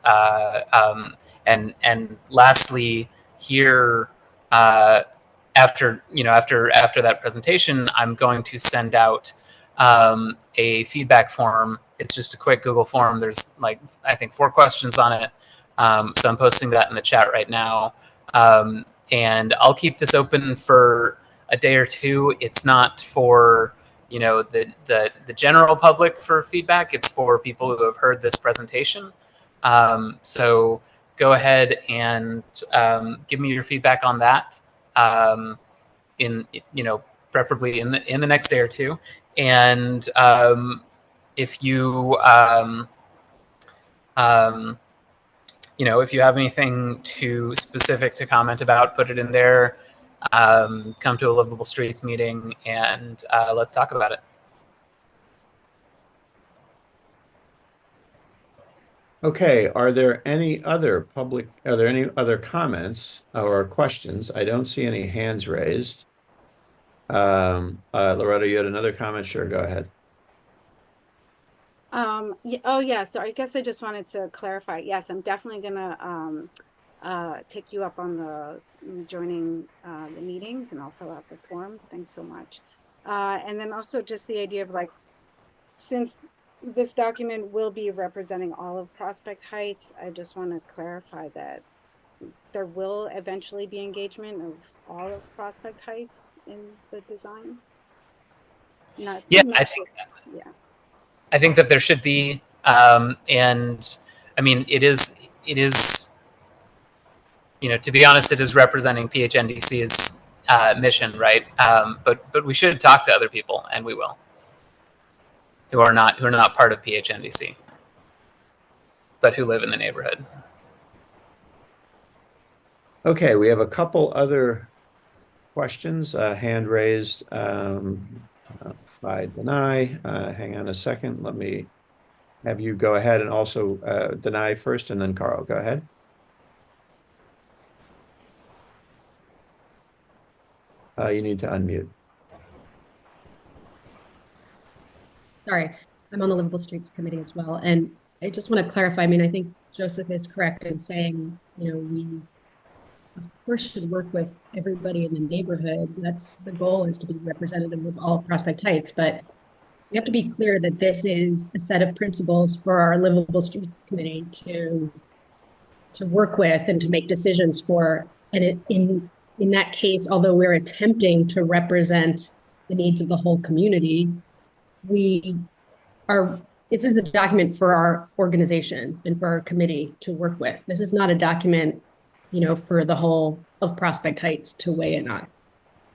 lastly, here, after that presentation, I'm going to send out a feedback form. It's just a quick Google form. There's I think 4 questions on it. So I'm posting that in the chat right now. And I'll keep this open for a day or two. It's not for the general public for feedback. It's for people who have heard this presentation. So go ahead and give me your feedback on that. Preferably in the next day or two. And if you if you have anything specific to comment about, put it in there. Come to a Livable Streets meeting and let's talk about it. Okay, are there any other comments or questions? I don't see any hands raised. Loretta, you had another comment? Sure, go ahead. Yeah, so I guess I just wanted to clarify. Yes, I'm definitely gonna take you up on the joining the meetings, and I'll fill out the form. Thanks so much. And then also just the idea of since this document will be representing all of Prospect Heights, I just want to clarify that there will eventually be engagement of all of Prospect Heights in the design. I think that there should be, and I mean, it is, to be honest, it is representing PHNDC's mission, right? But we should talk to other people, and we will, who are not part of PHNDC, but who live in the neighborhood. Okay, we have a couple other questions, hand raised by Denai. Hang on a second. Let me have you go ahead, and also Denai first, and then Carl. Go ahead. You need to unmute. Sorry, I'm on the Livable Streets Committee as well. And I just want to clarify, I mean, I think Joseph is correct in saying, you know, we of course should work with everybody in the neighborhood. That's the goal, is to be representative of all Prospect Heights. But we have to be clear that this is a set of principles for our Livable Streets Committee to work with and to make decisions for. And in that case, although we're attempting to represent the needs of the whole community, this is a document for our organization and for our committee to work with. This is not a document, you know, for the whole of Prospect Heights to weigh in on.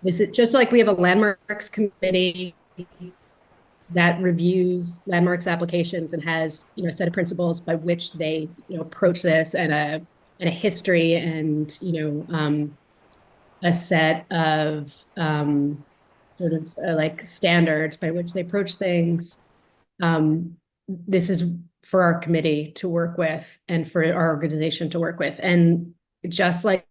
This is just like we have a landmarks committee that reviews landmarks applications and has, you know, a set of principles by which they, you know, approach this, and a history, and, you know, a set of sort of like standards by which they approach things. This is for our committee to work with and for our organization to work with. And just like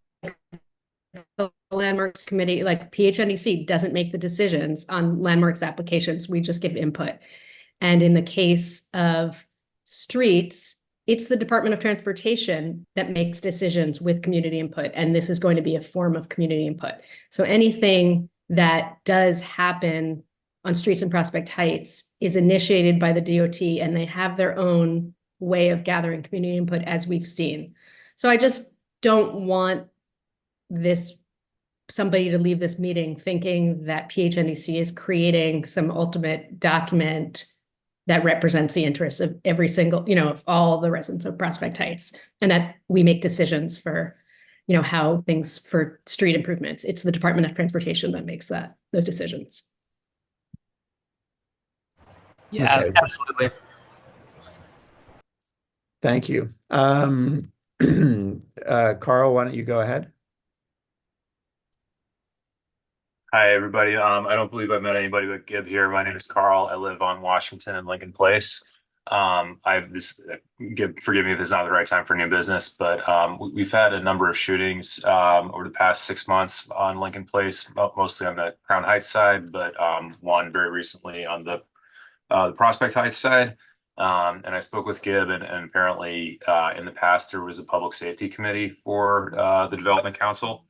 the landmarks committee, like PHNDC doesn't make the decisions on landmarks applications, we just give input. And in the case of streets, it's the Department of Transportation that makes decisions with community input. And this is going to be a form of community input. So anything that does happen on streets in Prospect Heights is initiated by the DOT, and they have their own way of gathering community input, as we've seen. So I just don't want somebody to leave this meeting thinking that PHNDC is creating some ultimate document that represents the interests of every single, you know, of all the residents of Prospect Heights, and that we make decisions for, you know, how things for street improvements. It's the Department of Transportation that makes those decisions. Yeah, Okay. absolutely. Thank you. Carl, why don't you go ahead? Hi, everybody. I don't believe I've met anybody but Gib here. My name is Carl. I live on Washington and Lincoln Place. Gib, forgive me if it's not the right time for new business, but we've had a number of shootings over the past 6 months on Lincoln Place, mostly on the Crown Heights side, but one very recently on the Prospect Heights side. And I spoke with Gib, and apparently in the past there was a public safety committee for the Development Council.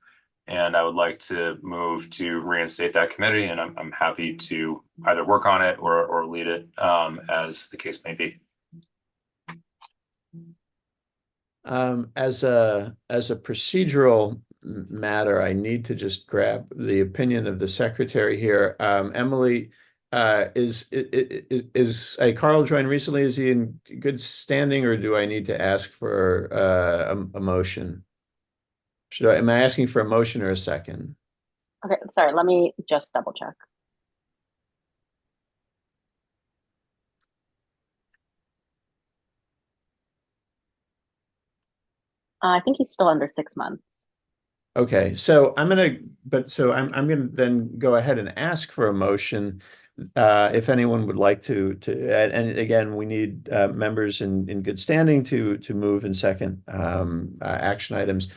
And I would like to move to reinstate that committee, and I'm happy to either work on it or lead it as the case may be. As a procedural matter, I need to just grab the opinion of the secretary here. Emily, is Carl joined recently? Is he in good standing, or do I need to ask for a motion? Am I asking for a motion or a second? Okay, sorry, let me just double check. I think he's still under 6 months. Okay, so I'm gonna then go ahead and ask for a motion. If anyone would like to, and again, we need members in good standing to move and second action items.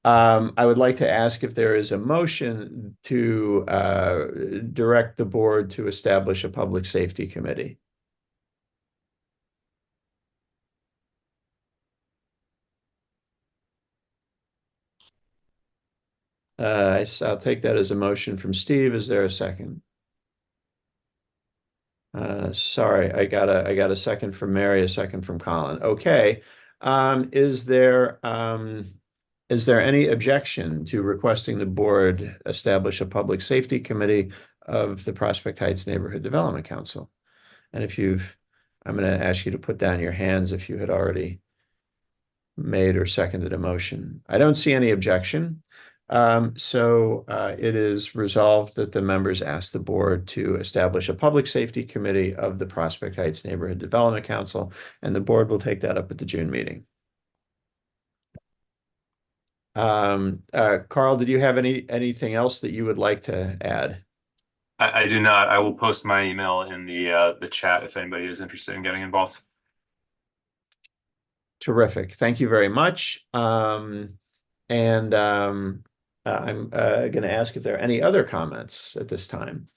I would like to ask if there is a motion to direct the board to establish a public safety committee. I'll take that as a motion from Steve. Is there a second? Sorry, I got a second from Mary, a second from Colin. Okay. Is there any objection to requesting the board establish a public safety committee of the Prospect Heights Neighborhood Development Council? And I'm going to ask you to put down your hands if you had already made or seconded a motion. I don't see any objection. So it is resolved that the members ask the board to establish a public safety committee of the Prospect Heights Neighborhood Development Council, and the board will take that up at the June meeting. Carl, did you have anything else that you would like to add? I do not. I will post my email in the chat if anybody is interested in getting involved. Terrific. Thank you very much. I'm going to ask if there are any other comments at this time.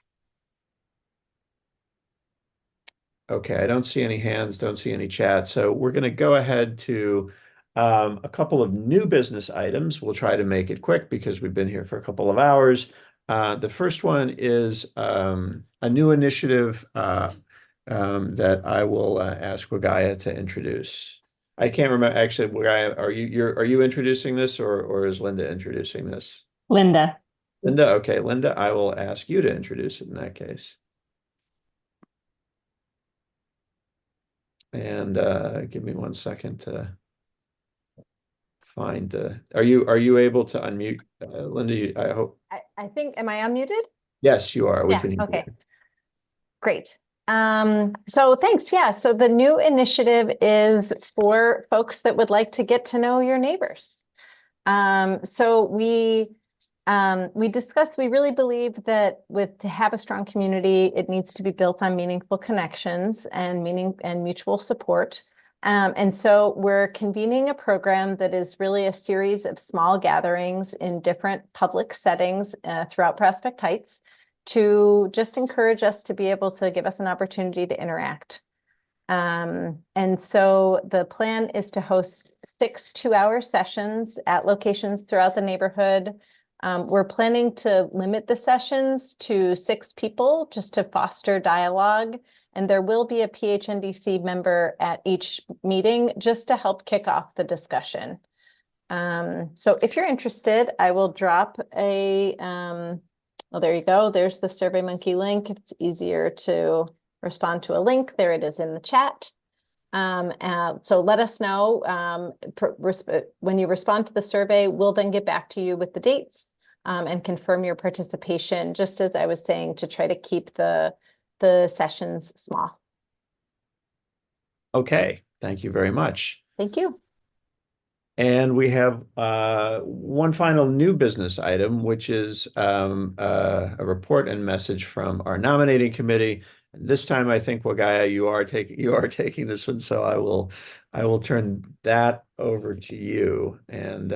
Okay, I don't see any hands, don't see any chat. So we're going to go ahead to a couple of new business items. We'll try to make it quick because we've been here for a couple of hours. The first one is a new initiative that I will ask Wagaya to introduce. I can't remember, actually, Wagaya, are you introducing this or is Linda introducing this? Linda. Linda, okay, Linda, I will ask you to introduce it in that case. And give me 1 second to find are you able to unmute Linda? I hope. I think, am I unmuted? Yes, you are. We Yeah, can hear okay. you. Great. So thanks. Yeah, so the new initiative is for folks that would like to get to know your neighbors. So we discussed, we really believe that to have a strong community, it needs to be built on meaningful connections and mutual support. And so we're convening a program that is really a series of small gatherings in different public settings throughout Prospect Heights to just encourage us to be able to give us an opportunity to interact. And so the plan is to host 6 two-hour sessions at locations throughout the neighborhood. We're planning to limit the sessions to 6 people just to foster dialogue. And there will be a PHNDC member at each meeting just to help kick off the discussion. So if you're interested, I will drop a, well, there you go. There's the SurveyMonkey link. It's easier to respond to a link. There it is in the chat. So let us know when you respond to the survey. We'll then get back to you with the dates and confirm your participation, just as I was saying, to try to keep the sessions small. Okay, thank you very much. Thank you. And we have one final new business item, which is a report and message from our nominating committee. And this time, I think, Wagaya, you are taking this one, so I will turn that over to you. And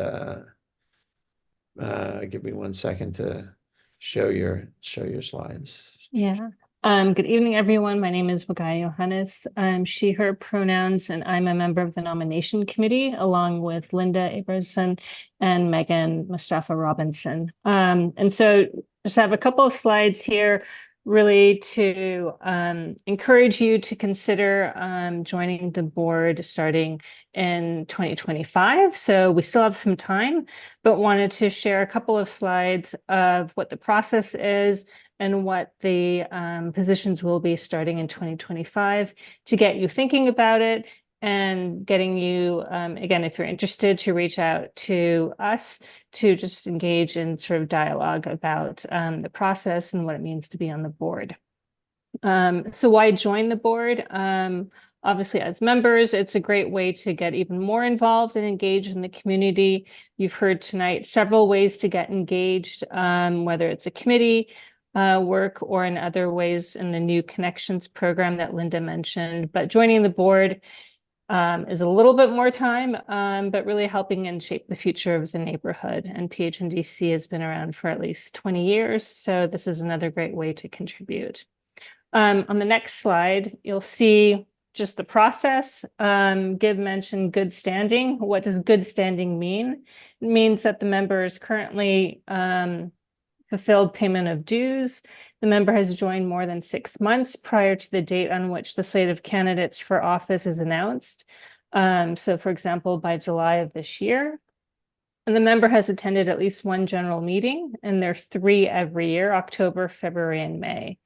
give me 1 second to show your slides. Yeah. Good evening, everyone. My name is Wagaya Johannes. She, her pronouns, and I'm a member of the nomination committee, along with Linda Abrahamson and Megan Mustafa Robinson. And so just have a couple of slides here, really to encourage you to consider joining the board starting in 2025. So we still have some time, but wanted to share a couple of slides of what the process is and what the positions will be starting in 2025 to get you thinking about it and getting you, again, if you're interested, to reach out to us to just engage in sort of dialogue about the process and what it means to be on the board. So why join the board? Obviously, as members, it's a great way to get even more involved and engaged in the community. You've heard tonight several ways to get engaged, whether it's a committee, work or in other ways in the new connections program that Linda mentioned. But joining the board is a little bit more time, but really helping and shape the future of the neighborhood. And PHNDC has been around for at least 20 years. So this is another great way to contribute. On the next slide, you'll see just the process. Gib mentioned good standing. What does good standing mean? It means that the member is currently fulfilled payment of dues. The member has joined more than 6 months prior to the date on which the slate of candidates for office is announced. So for example, by July of this year. And the member has attended at least 1 general meeting, and there's 3 every year, October, February, and May.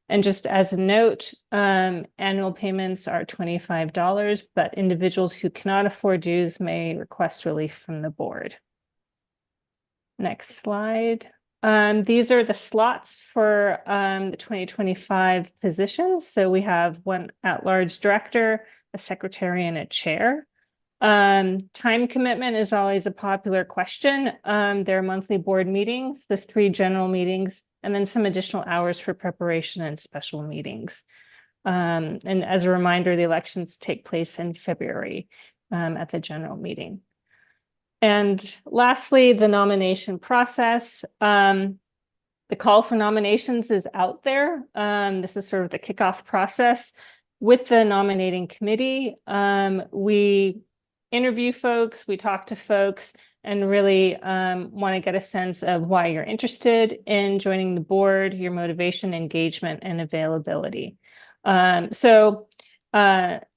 And just as a note, annual payments are $25, but individuals who cannot afford dues may request relief from the board. Next slide. These are the slots for the 2025 positions. So we have 1 at-large director, a secretary, and a chair. Time commitment is always a popular question. There are monthly board meetings, the 3 general meetings, and then some additional hours for preparation and special meetings. And as a reminder, the elections take place in February at the general meeting. And lastly, the nomination process. The call for nominations is out there. This is sort of the kickoff process with the nominating committee. We interview folks, we talk to folks, and really want to get a sense of why you're interested in joining the board, your motivation, engagement, and availability.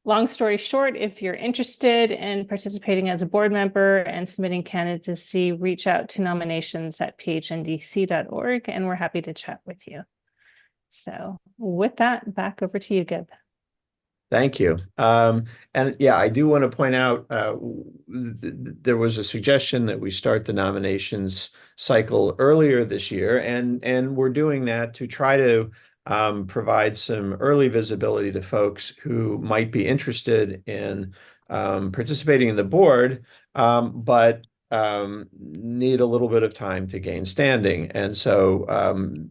Long story short, if you're interested in participating as a board member and submitting candidacy, reach out to nominations@phdc.org, and we're happy to chat with you. So with that, back over to you, Gib. Thank you. And yeah, I do want to point out there was a suggestion that we start the nominations cycle earlier this year, and we're doing that to try to provide some early visibility to folks who might be interested in participating in the board, but need a little bit of time to gain standing. And so,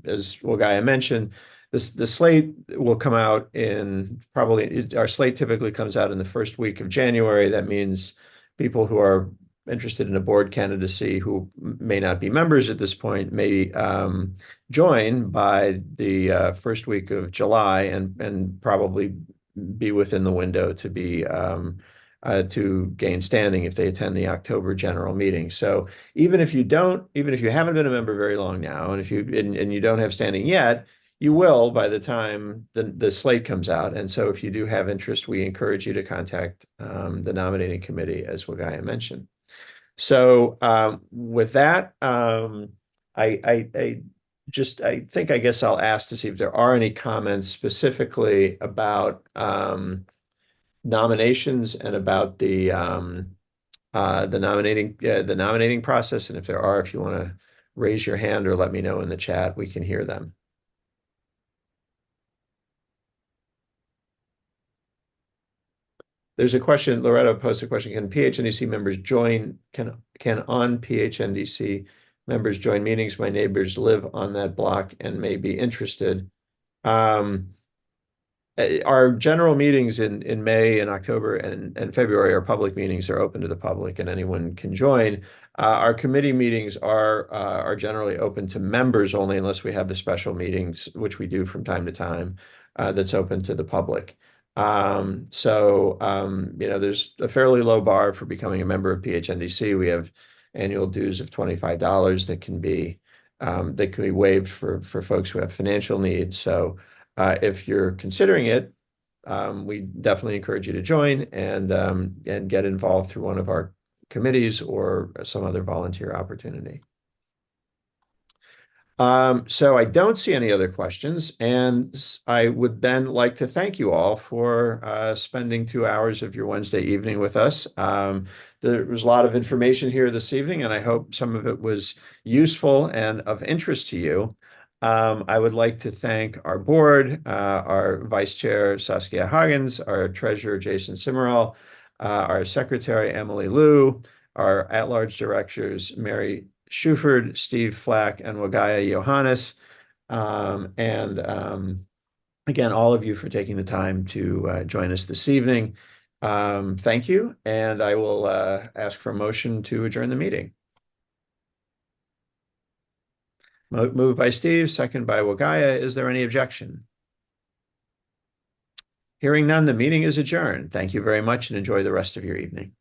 as Wagaya mentioned, the slate will come out in our slate typically comes out in the first week of January. That means people who are interested in a board candidacy who may not be members at this point may join by the first week of July and probably be within the window to be to gain standing if they attend the October general meeting. So even if you haven't been a member very long now, and if you don't have standing yet, you will by the time the slate comes out. And so if you do have interest, we encourage you to contact the nominating committee, as Wagaya mentioned. So with that, I guess I'll ask to see if there are any comments specifically about nominations and about the nominating process. And if there are, if you want to raise your hand or let me know in the chat, we can hear them. There's a question, Loretta posted a question, can PHNDC members join, can on PHNDC members join meetings? My neighbors live on that block and may be interested. Our general meetings in May and October and February, our public meetings are open to the public and anyone can join. Our committee meetings are generally open to members only unless we have the special meetings, which we do from time to time, that's open to the public. There's a fairly low bar for becoming a member of PHNDC. We have annual dues of $25 that can be waived for folks who have financial needs. So if you're considering it, we definitely encourage you to join and get involved through one of our committees or some other volunteer opportunity. So I don't see any other questions, and I would then like to thank you all for spending 2 hours of your Wednesday evening with us. There was a lot of information here this evening, and I hope some of it was useful and of interest to you. I would like to thank our board, our Vice Chair, Saskia Hagens, our Treasurer, Jason Simmerall, our Secretary, Emily Liu, our at-large directors, Mary Shuford, Steve Flack, and Wagaya Johannes. Again, all of you for taking the time to join us this evening. Thank you, and I will ask for a motion to adjourn the meeting. Moved by Steve, second by Wagaya. Is there any objection? Hearing none, the meeting is adjourned. Thank you very much and enjoy the rest of your evening.